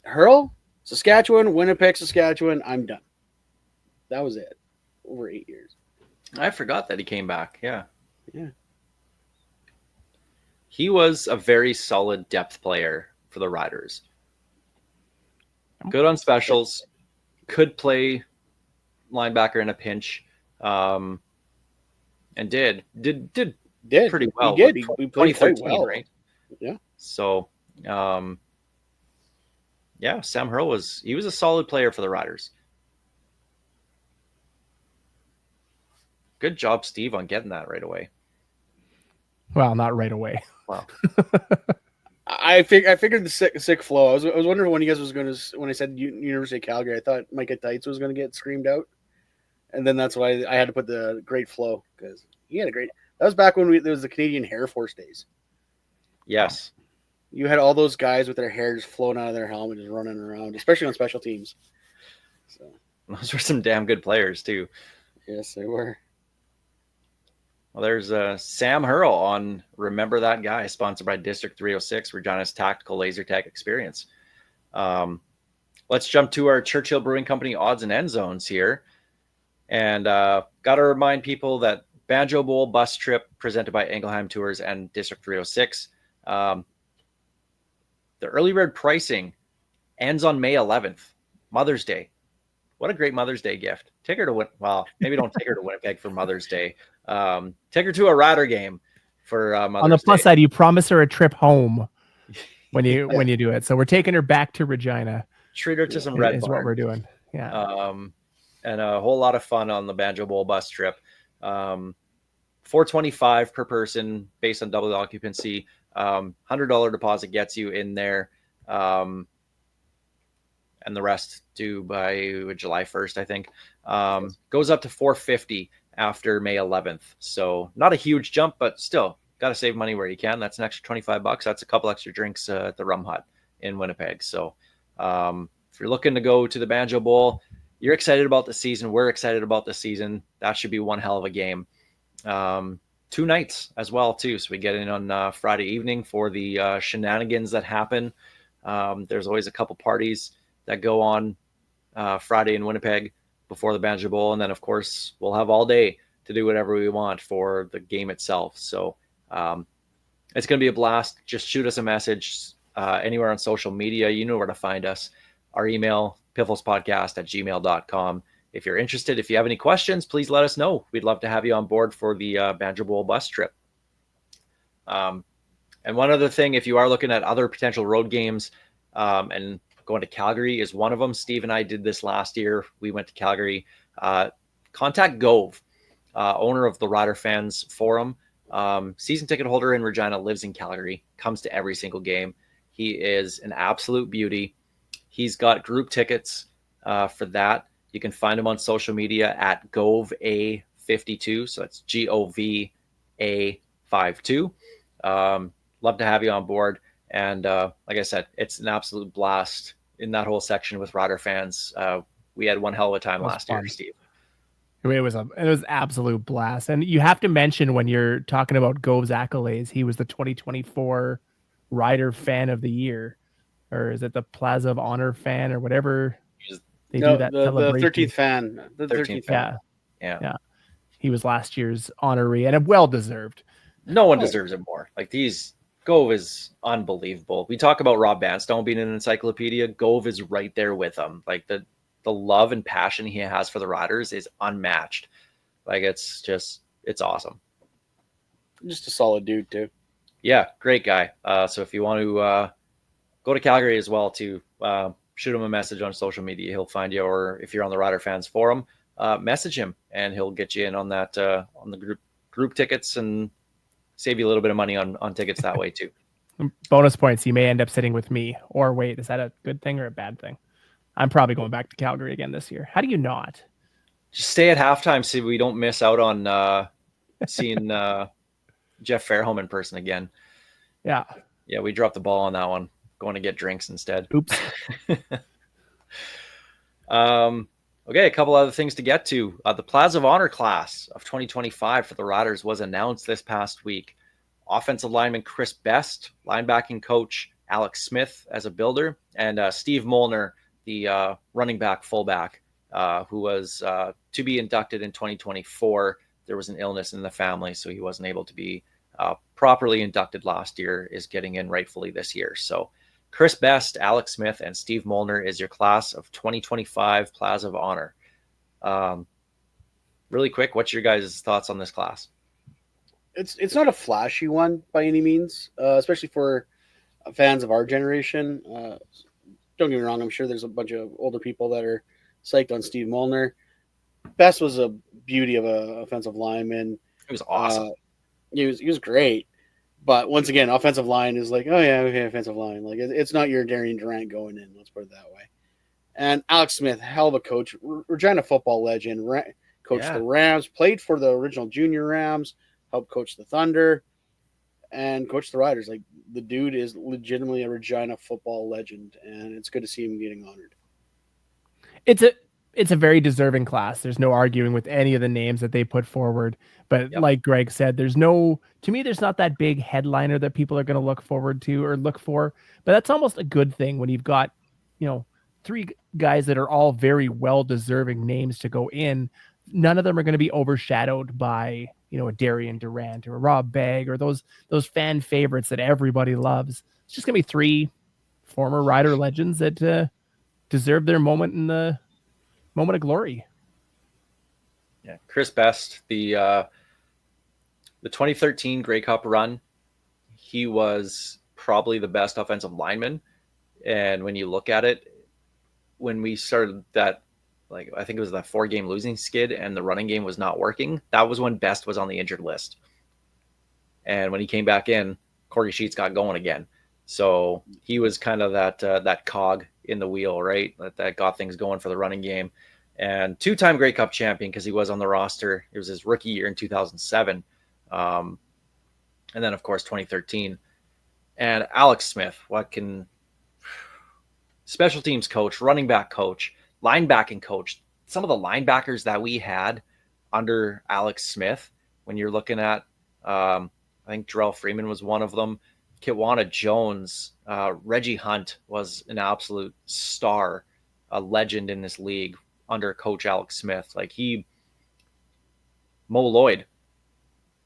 Hurl, Saskatchewan, Winnipeg, Saskatchewan, I'm done. That was it. Over 8 years. I forgot that he came back. Yeah. Yeah. He was a very solid depth player for the Riders. Good on specials. Could play linebacker in a pinch. And did pretty well. He did. He played quite 2013, well. right? Yeah. So, yeah, Sam Hurl was a solid player for the Riders. Good job, Steve, on getting that right away. Well, not right away. Wow. I figured the sick flow. I was wondering when you guys was going to, when I said University of Calgary, I thought Micah Tights was going to get screamed out, and then that's why I had to put the great flow, because he had a great. That was back when there was the Canadian Air Force days. Yes. You had all those guys with their hair just flowing out of their helmet, just running around, especially on special teams. So Those were some damn good players too. yes, they were. Well, there's Sam Hurl on Remember That Guy, sponsored by District 306, Regina's tactical laser tag experience. Let's jump to our Churchill Brewing Company odds and end zones here. And got to remind people that Banjo Bowl bus trip presented by Engelheim Tours and District 306. The early bird pricing ends on May 11th, Mother's Day. What a great Mother's Day gift. Take her to well, maybe don't take her to Winnipeg for Mother's Day. Take her to a Rider game for Mother's Day. On the plus side, you promise her a trip home when you do it. So we're taking her back to Regina. Treat her to some Red is Barn. what we're doing. Yeah. And a whole lot of fun on the Banjo Bowl bus trip. $425 per person based on double occupancy. $100 deposit gets you in there. And the rest due by July 1st, I think. Goes up to $450 after May 11th. So not a huge jump, but still got to save money where you can. That's an extra $25. That's a couple extra drinks at the Rum Hut in Winnipeg. So if you're looking to go to the Banjo Bowl, you're excited about the season. We're excited about the season. That should be one hell of a game. 2 nights as well, too. So we get in on Friday evening for the shenanigans that happen. There's always a couple parties that go on Friday in Winnipeg before the Banjo Bowl. And then, of course, we'll have all day to do whatever we want for the game itself. So it's going to be a blast. Just shoot us a message anywhere on social media. You know where to find us. Our email, pifflespodcast@gmail.com. If you're interested, if you have any questions, please let us know. We'd love to have you on board for the Banjo Bowl bus trip. And one other thing, if you are looking at other potential road games and going to Calgary is one of them. Steve and I did this last year. We went to Calgary. Contact Gove, owner of the Rider Fans Forum. Season ticket holder in Regina, lives in Calgary, comes to every single game. He is an absolute beauty. He's got group tickets for that. You can find him on social media at GoveA52. So that's GOVA52. Love to have you on board. And like I said, it's an absolute blast in that whole section with Rider fans. We had one hell of a time last year, Steve. It was absolute blast. And you have to mention when you're talking about Gove's accolades, he was the 2024 Rider Fan of the Year. Or is it the Plaza of Honour Fan or whatever they do that celebration? The 13th fan. The 13th fan. Yeah. He was last year's honoree and well deserved. No one deserves it more. Like Gove is unbelievable. We talk about Rob Banstone being an encyclopedia. Gove is right there with him. Like the love and passion he has for the Riders is unmatched. Like it's awesome. Just a solid dude too. Yeah, great guy. So if you want to go to Calgary as well, to shoot him a message on social media, he'll find you. Or if you're on the Rider Fans Forum, message him and he'll get you in on that on the group tickets and save you a little bit of money on tickets that way too. Bonus points. You may end up sitting with me. Or wait, is that a good thing or a bad thing? I'm probably going back to Calgary again this year. How do you not? Just stay at halftime so we don't miss out on seeing Jeff Fairholm in person again. Yeah, we dropped the ball on that one. Going to get drinks instead. Oops. Okay, a couple other things to get to. The Plaza of Honour class of 2025 for the Riders was announced this past week. Offensive lineman Chris Best, linebacking coach Alex Smith as a builder, and Steve Molnar, the running back fullback, who was to be inducted in 2024. There was an illness in the family, so he wasn't able to be properly inducted last year, is getting in rightfully this year. So Chris Best, Alex Smith, and Steve Molnar is your class of 2025 Plaza of Honour. Really quick, what's your guys' thoughts on this class? It's not a flashy one by any means, especially for fans of our generation. Don't get me wrong, I'm sure there's a bunch of older people that are psyched on Steve Molnar. Best was a beauty of an offensive lineman. It was awesome. He was great. But once again, offensive line is like, oh yeah, okay, offensive line. Like it's not your Darian Durant going in. Let's put it that way. And Alex Smith, hell of a coach, Regina football legend, coached the Rams, played for the original junior Rams, helped coach the Thunder, and coached the Riders. Like the dude is legitimately a Regina football legend, and it's good to see him getting honored. it's a very deserving class. There's no arguing with any of the names that they put forward. But Yep. like Greg said, there's not that big headliner that people are going to look forward to or look for. But that's almost a good thing when you've got, three guys that are all very well deserving names to go in. None of them are going to be overshadowed by, a Darian Durant or a Rob Bagg or those fan favorites that everybody loves. It's just going to be three former Rider legends that deserve their moment in the moment of glory. Yeah, Chris Best, the 2013 Grey Cup run, he was probably the best offensive lineman. And when you look at it, when we started that, I think it was that 4-game losing skid and the running game was not working, that was when Best was on the injured list. And when he came back in, Corey Sheets got going again. So he was kind of that cog in the wheel, right? That got things going for the running game. And 2-time Grey Cup champion because he was on the roster. It was his rookie year in 2007. And then, of course, 2013. And Alex Smith, special teams coach, running back coach, linebacking coach. Some of the linebackers that we had under Alex Smith, when you're looking at, I think Jarrell Freeman was one of them. Kitwana Jones, Reggie Hunt was an absolute star, a legend in this league under Coach Alex Smith. Mo Lloyd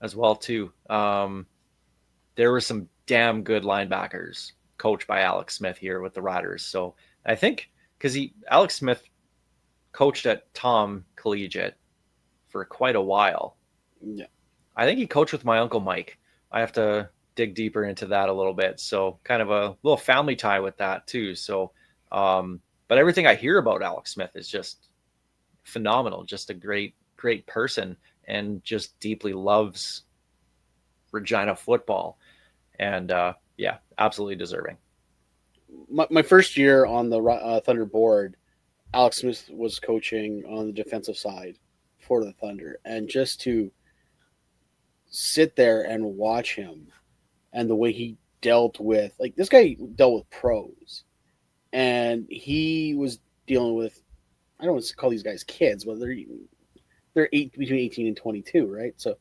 as well too. There were some damn good linebackers coached by Alex Smith here with the Riders. So I think because Alex Smith coached at Tom Collegiate for quite a while. Yeah. I think he coached with my Uncle Mike. I have to dig deeper into that a little bit. So kind of a little family tie with that too. So, but everything I hear about Alex Smith is just phenomenal. Just a great, great person and just deeply loves Regina football. And absolutely deserving. My first year on the Thunder board, Alex Smith was coaching on the defensive side for the Thunder. And just to sit there and watch him and the way he dealt with, this guy dealt with pros. And he was dealing with, I don't want to call these guys kids, but they're between 18 and 22, right? So,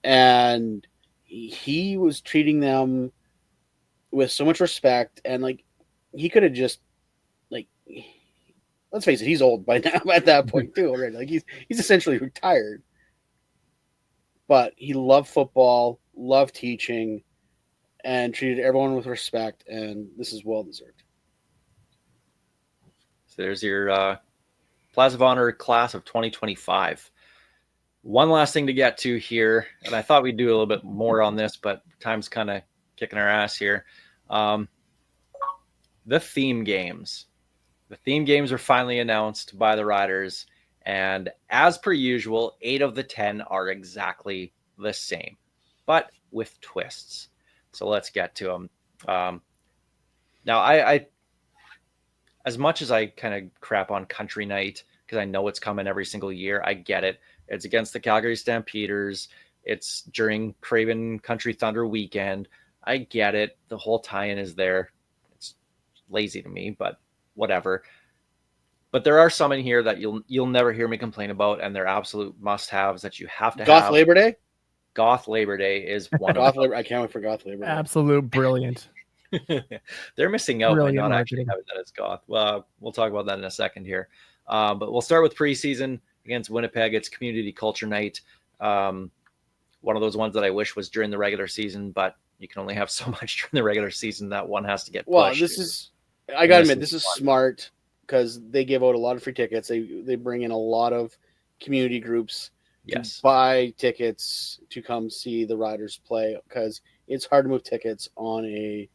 and he was treating them with so much respect, and he could have just let's face it, he's old by now at that point too, right? He's essentially retired, but he loved football, loved teaching, and treated everyone with respect, and this is well deserved. So there's your Plaza of Honour class of 2025. One last thing to get to here, and I thought we'd do a little bit more on this, but time's kind of kicking our ass here. The theme games. The theme games were finally announced by the Riders, and as per usual, 8 of the 10 are exactly the same, but with twists. So let's get to them. Now, I as much as I kind of crap on Country Night, because I know it's coming every single year, I get it. It's against the Calgary Stampeders. It's during Craven Country Thunder weekend. I get it. The whole tie-in is there. It's lazy to me, but whatever. But there are some in here that you'll never hear me complain about, and they're absolute must-haves that you have to have. Goth Labor Day? Goth Labor Day is one Goth of them. Labor. I can't wait for Goth Labor Day. Absolute brilliant. They're missing out by Brilliant not actually marketing. having that as Goth. Well, we'll talk about that in a second here. But we'll start with preseason against Winnipeg. It's Community Culture Night. One of those ones that I wish was during the regular season, but you can only have so much during the regular season. That one has to get pushed. Well, I gotta admit, this is smart because they give out a lot of free tickets. They bring in a lot of community groups to buy tickets to come see the Riders play because it's hard to move tickets on a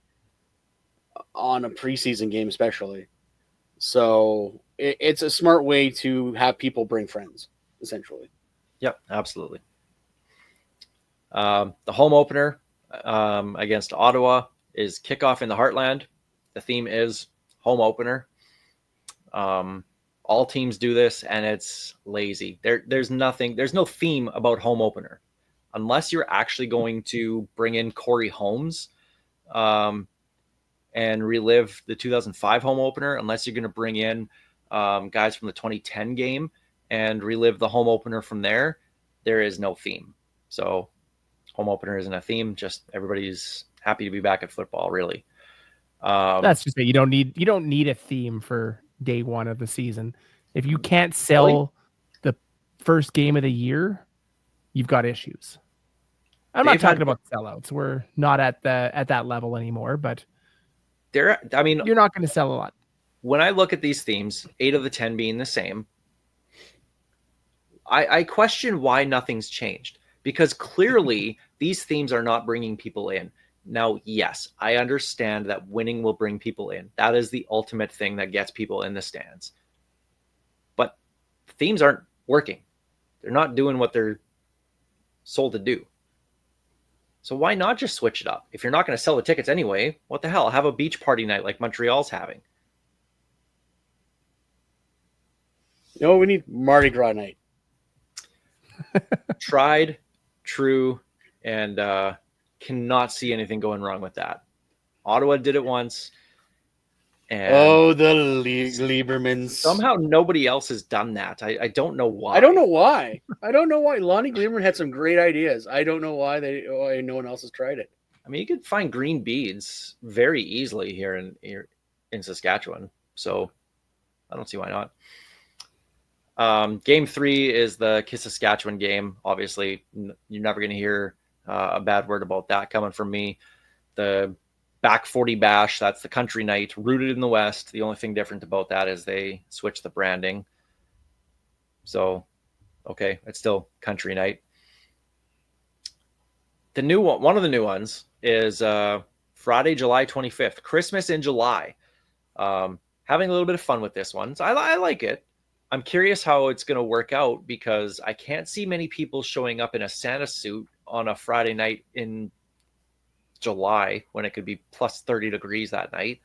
preseason game, especially. So it's a smart way to have people bring friends, essentially. Yep, absolutely. The home opener against Ottawa is Kickoff in the Heartland. The theme is home opener. All teams do this, and it's lazy. There's no theme about home opener, unless you're actually going to bring in Corey Holmes and relive the 2005 home opener. Unless you're going to bring in guys from the 2010 game and relive the home opener from there, there is no theme. So home opener isn't a theme, just everybody's happy to be back at football, really. That's just it. You don't need a theme for day one of the season. If you can't sell the first game of the year, you've got issues. I'm not talking about sellouts. We're not at that level anymore, but you're not going to sell a lot. When I look at these themes, 8 of the 10 being the same, I question why nothing's changed, because clearly these themes are not bringing people in. Now, yes, I understand that winning will bring people in. That is the ultimate thing that gets people in the stands. But themes aren't working. They're not doing what they're sold to do. So why not just switch it up? If you're not going to sell the tickets anyway, what the hell? Have a beach party night like Montreal's having. You know, we need Mardi Gras night. Tried, true, and cannot see anything going wrong with that. Ottawa did it once. And the Liebermans. Somehow nobody else has done that. I don't know why. I don't know why. Lonnie Lieberman had some great ideas. I don't know why no one else has tried it. I mean, you could find green beads very easily here in Saskatchewan. So I don't see why not. Game 3 is the Kiss Saskatchewan game. Obviously, you're never going to hear a bad word about that coming from me. The Back 40 Bash, that's the country night, rooted in the West. The only thing different about that is they switched the branding. So, okay, it's still country night. The new one of the new ones is Friday, July 25th, Christmas in July. Having a little bit of fun with this one. So I like it. I'm curious how it's going to work out because I can't see many people showing up in a Santa suit on a Friday night in July when it could be plus 30 degrees that night.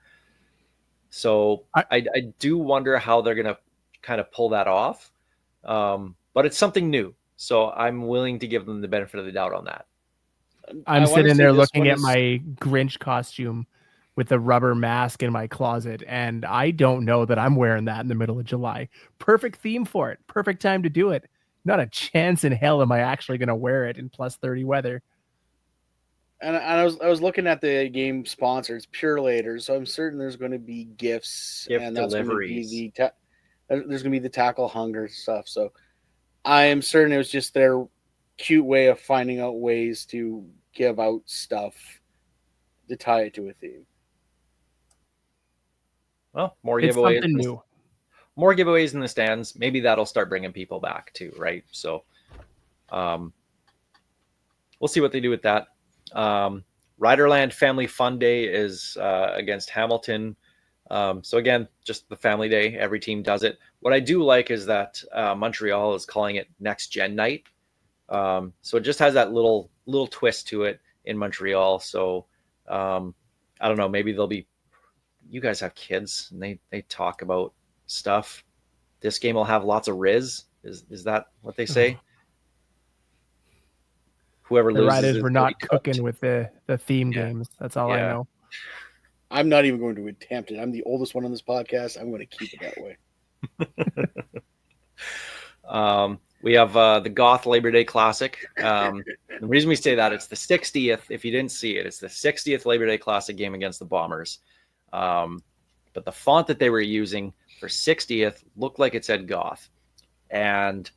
So I do wonder how they're going to kind of pull that off. But it's something new. So I'm willing to give them the benefit of the doubt on that. I'm sitting there looking at my Grinch costume with the rubber mask in my closet, and I don't know that I'm wearing that in the middle of July. Perfect theme for it. Perfect time to do it. Not a chance in hell am I actually going to wear it in plus 30 weather. And I was looking at the game sponsor. It's Pure Later, so I'm certain there's going to be gifts and that's deliveries. Going to be there's going to be the tackle hunger stuff. So I am certain it was just their cute way of finding out ways to give out stuff to tie it to a theme. Well, more it's giveaways. Something new. More giveaways in the stands. Maybe that'll start bringing people back too, right? So, we'll see what they do with that. Riderland Family Fun Day is against Hamilton. So again, just the family day. Every team does it. What I do like is that Montreal is calling it Next Gen Night. So it just has that little twist to it in Montreal. So I don't know. Maybe they'll be. You guys have kids and they talk about stuff. This game will have lots of Riz. Is that what they say? Whoever the loses, Riders were not cooking with the theme games. That's all I know. I'm not even going to attempt it. I'm the oldest one on this podcast. I'm going to keep it that way. We have the Goth Labor Day Classic. The reason we say that, it's the 60th. If you didn't see it, it's the 60th Labor Day Classic game against the Bombers. But the font that they were using for 60th looked like it said Goth. And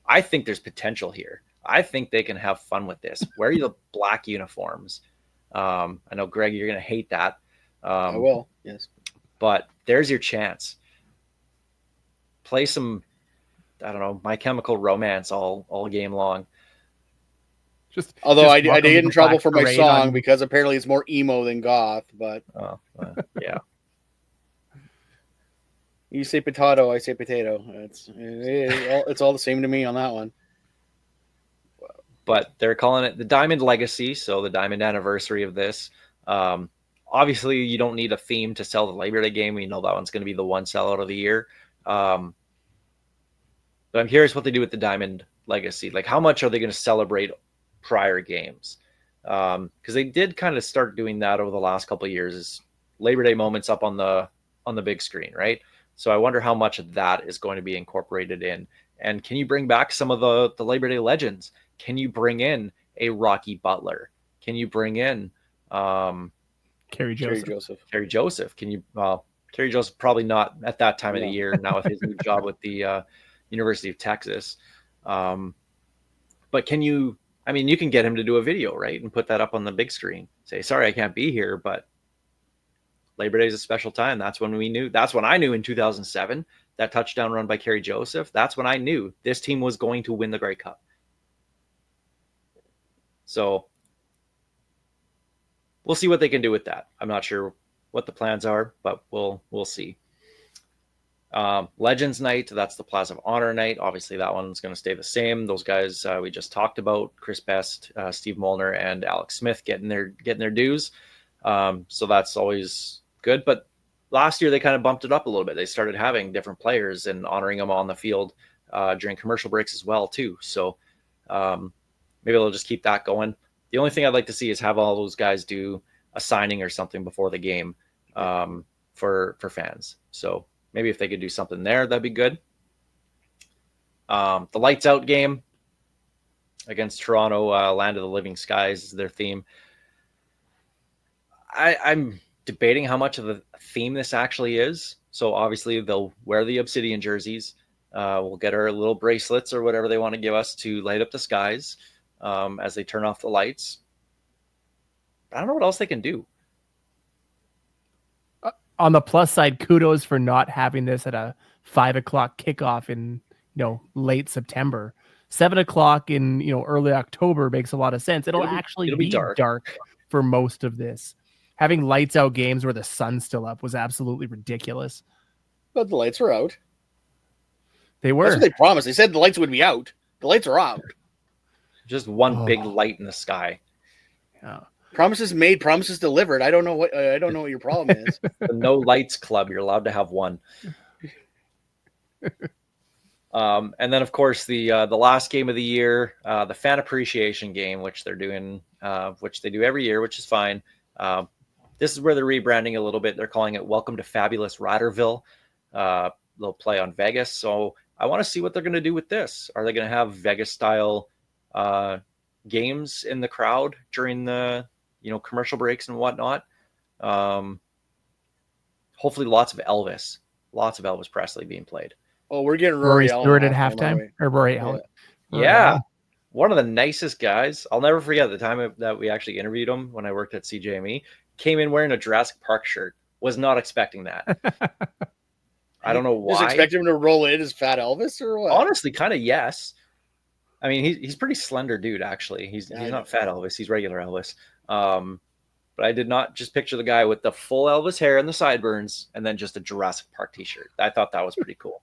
I think there's potential here. I think they can have fun with this. Wear the black uniforms. I know, Greg, you're going to hate that. I will, yes. But there's your chance. Play some, I don't know, My Chemical Romance all game long. Although I did get in trouble for my song because apparently it's more emo than goth, but yeah. You say potato, I say potato. It's all the same to me on that one. But they're calling it the Diamond Legacy, so the Diamond anniversary of this. Obviously, you don't need a theme to sell the Labor Day game. We know that one's going to be the one sellout of the year. But I'm curious what they do with the Diamond Legacy. Like, how much are they going to celebrate prior games? Because they did kind of start doing that over the last couple of years. Is Labor Day moments up on the big screen, right? So I wonder how much of that is going to be incorporated in. And can you bring back some of the Labor Day legends? Can you bring in a Rocky Butler? Can you bring in Kerry Joseph. Kerry Joseph? Can you? Well, Kerry Joseph probably not at that time of the No. year now with his new job with the University of Texas. But can you? I mean, you can get him to do a video, right, and put that up on the big screen. Say, sorry, I can't be here, but Labor Day is a special time. That's when we knew. That's when I knew in 2007 that touchdown run by Kerry Joseph. That's when I knew this team was going to win the Grey Cup. So we'll see what they can do with that. I'm not sure what the plans are, but we'll see. Legends Night, that's the Plaza of Honour night. Obviously, that one's going to stay the same. Those guys we just talked about: Chris Best, Steve Molnar, and Alex Smith getting their dues. So that's always good. But last year they kind of bumped it up a little bit. They started having different players and honoring them on the field during commercial breaks as well too. So maybe they'll just keep that going. The only thing I'd like to see is have all those guys do a signing or something before the game for fans. So maybe if they could do something there, that'd be good. The Lights Out game against Toronto, Land of the Living Skies is their theme. I'm debating how much of a theme this actually is. So obviously they'll wear the Obsidian jerseys. We'll get our little bracelets or whatever they want to give us to light up the skies as they turn off the lights. I don't know what else they can do. On the plus side, kudos for not having this at a 5 o'clock kickoff in late September. 7 o'clock in early October makes a lot of sense. It'll be dark for most of this. Having lights out games where the sun's still up was absolutely ridiculous. But the lights were out. They were. That's what they promised. They said the lights would be out. The lights are out. Just one big light in the sky. Yeah. Promises made, promises delivered. I don't know what your problem is. The No Lights Club. You're allowed to have one. And then, of course, the last game of the year, the fan appreciation game, which they're doing, which they do every year, which is fine. This is where they're rebranding a little bit. They're calling it Welcome to Fabulous Ratterville. They'll play on Vegas. So I want to see what they're going to do with this. Are they going to have Vegas-style games in the crowd during the commercial breaks and whatnot? Hopefully lots of Elvis Presley being played. Oh, we're getting Rory Allen Stewart at halftime, or Rory Allen. Yeah. One of the nicest guys. I'll never forget the time that we actually interviewed him when I worked at CJME. Came in wearing a Jurassic Park shirt. Was not expecting that. I don't know why. Just expect him to roll in as Fat Elvis or what? Honestly, kind of yes. I mean, he's pretty slender dude, actually. He's not Fat Elvis. He's regular Elvis. But I did not just picture the guy with the full Elvis hair and the sideburns and then just a Jurassic Park t-shirt. I thought that was pretty cool.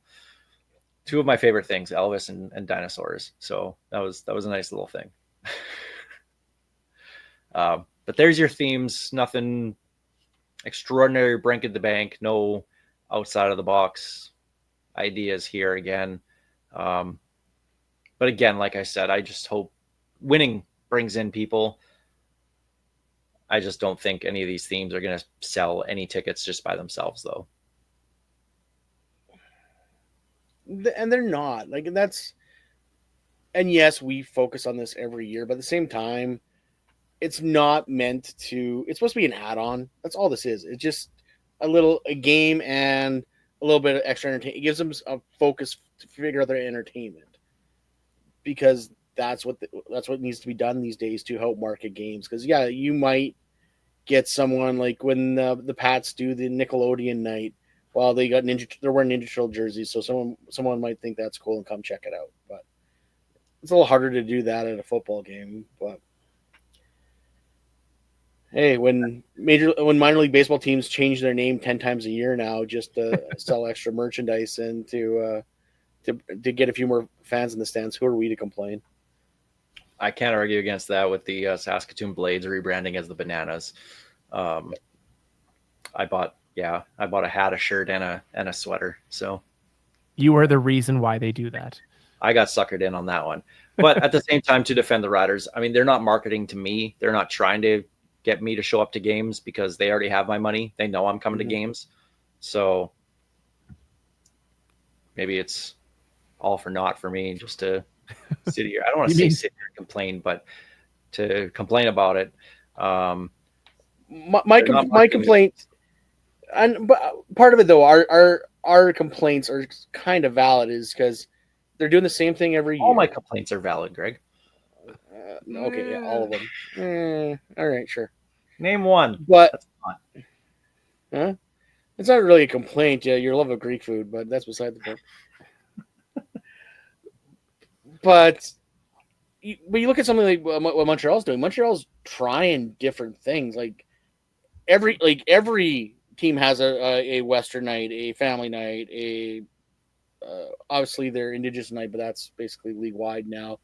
Two of my favorite things, Elvis and dinosaurs. So that was a nice little thing. But there's your themes. Nothing extraordinary, brink at the bank. No outside of the box ideas here again. But again, like I said, I just hope winning brings in people. I just don't think any of these themes are going to sell any tickets just by themselves, though. And they're not. And yes, we focus on this every year, but at the same time, it's not meant to. It's supposed to be an add-on. That's all this is. It's just a game and a little bit of extra entertainment. It gives them a focus to figure out their entertainment, because that's what needs to be done these days to help market games. Because you might get someone like when the Pats do the Nickelodeon night. Well, they're wearing Ninja Turtle jerseys, so someone might think that's cool and come check it out. But it's a little harder to do that at a football game. But hey, when minor league baseball teams change their name 10 times a year now just to sell extra merchandise and to get a few more fans in the stands, who are we to complain? I can't argue against that with the Saskatoon Blades rebranding as the Bananas. I bought a hat, a shirt, and a sweater. So you are the reason why they do that. I got suckered in on that one. But at the same time, to defend the Riders, I mean, they're not marketing to me. They're not trying to get me to show up to games because they already have my money. They know I'm coming to games. So maybe it's all for naught for me just to sit here. I don't want to You say mean- sit here and complain, but to complain about it. My They're not marketing complaint, but part of it though, our complaints are kind of valid, is because they're doing the same thing every year. All my complaints are valid, Greg. Okay, yeah, all of them. All right, sure. Name one. But That's fine. huh? It's not really a complaint. Yeah, your love of Greek food, but that's beside the point. But you look at something like what Montreal's doing. Montreal's trying different things. Like every team has a Western night, a family night, obviously their Indigenous night, but that's basically league wide now.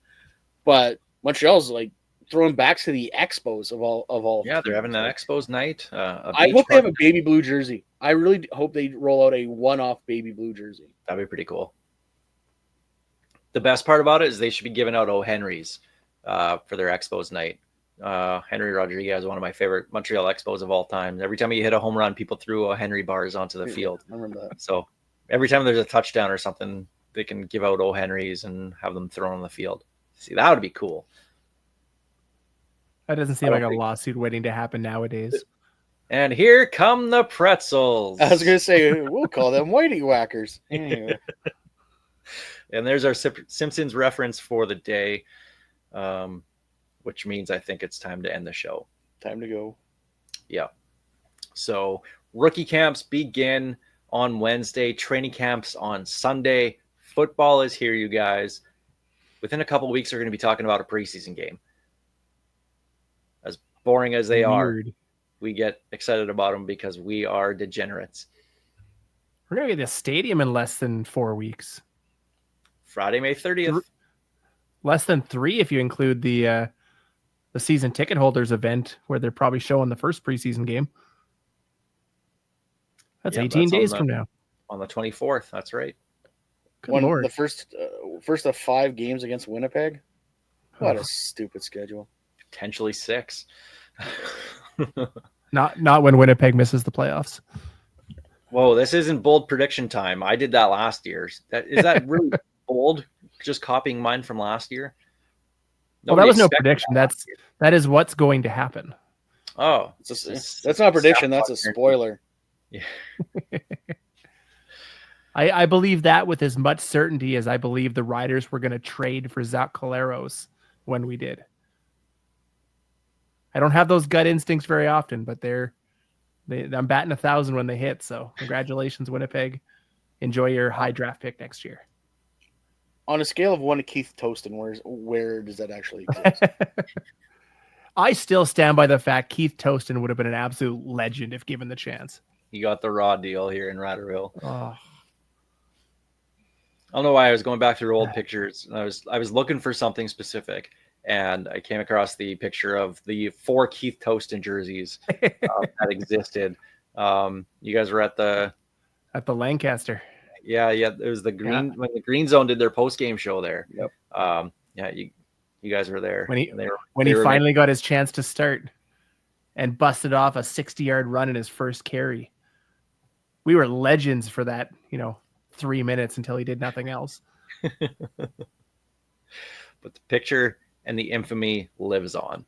But Montreal's like throwing back to the Expos of all. Yeah, they're having an Expos night. I hope they have a baby blue jersey. I really hope they roll out a one-off baby blue jersey. That'd be pretty cool. The best part about it is they should be giving out O'Henrys for their Expos night. Henry Rodriguez, one of my favorite Montreal Expos of all time. Every time you hit a home run, people threw O'Henry bars onto the field. I remember that. So every time there's a touchdown or something, they can give out O'Henrys and have them thrown on the field. See, that would be cool. That doesn't seem like a lawsuit waiting to happen nowadays. And here come the pretzels. I was going to say, we'll call them whitey whackers. Anyway. And there's our Simpsons reference for the day, which means I think it's time to end the show. Time to go. Yeah. So rookie camps begin on Wednesday, training camps on Sunday. Football is here, you guys. Within a couple of weeks, we're going to be talking about a preseason game. As boring as they are, we get excited about them because we are degenerates. We're going to get a stadium in less than 4 weeks. Friday, May 30th. Less than 3 if you include the season ticket holders event where they're probably showing the first preseason game. That's 18 days from now. On the 24th. That's right. The first of 5 games against Winnipeg. What a stupid schedule. Potentially 6. Not when Winnipeg misses the playoffs. Whoa, this isn't bold prediction time. I did that last year. Is that really bold? Just copying mine from last year? Well, that was no prediction. That is what's going to happen. Oh, that's not a prediction. That's a spoiler. Yeah. I believe that with as much certainty as I believe the Riders were going to trade for Zach Collaros when we did. I don't have those gut instincts very often, but I'm batting 1,000 when they hit. So congratulations, Winnipeg. Enjoy your high draft pick next year. On a scale of 1 to Keith Toston, where does that actually exist? I still stand by the fact Keith Toston would have been an absolute legend if given the chance. You got the raw deal here in Ratterville. Oh. I don't know why I was going back through old pictures. And I was looking for something specific, and I came across the picture of the 4 Keith Toston jerseys that existed. You guys were at the Lancaster. Yeah. It was the Green when the Green Zone did their post game show there. Yep. You guys were there when he finally got his chance to start and busted off a 60-yard run in his first carry. We were legends for that, 3 minutes until he did nothing else. But the picture and the infamy lives on.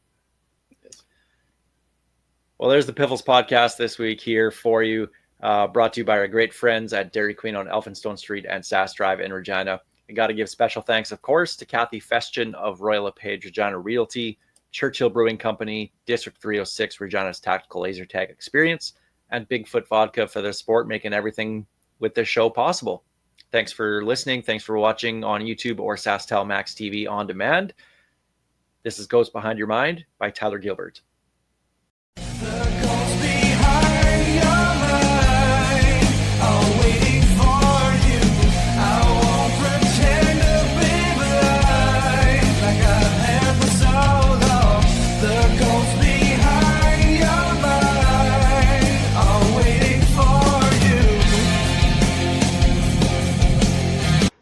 Well, there's the Piffles podcast this week here for you, brought to you by our great friends at Dairy Queen on Elphinstone Street and Sass Drive in Regina. I got to give special thanks, of course, to Kathy Festian of Royal LePage Regina Realty, Churchill Brewing Company, District 306 Regina's Tactical Laser Tag Experience, and Bigfoot Vodka for their support, making everything with this show possible. Thanks for listening. Thanks for watching on YouTube or SaskTel Max TV on demand. This is Ghost Behind Your Mind by Tyler Gilbert.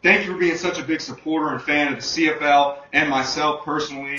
Thank you for being such a big supporter and fan of the CFL and myself personally.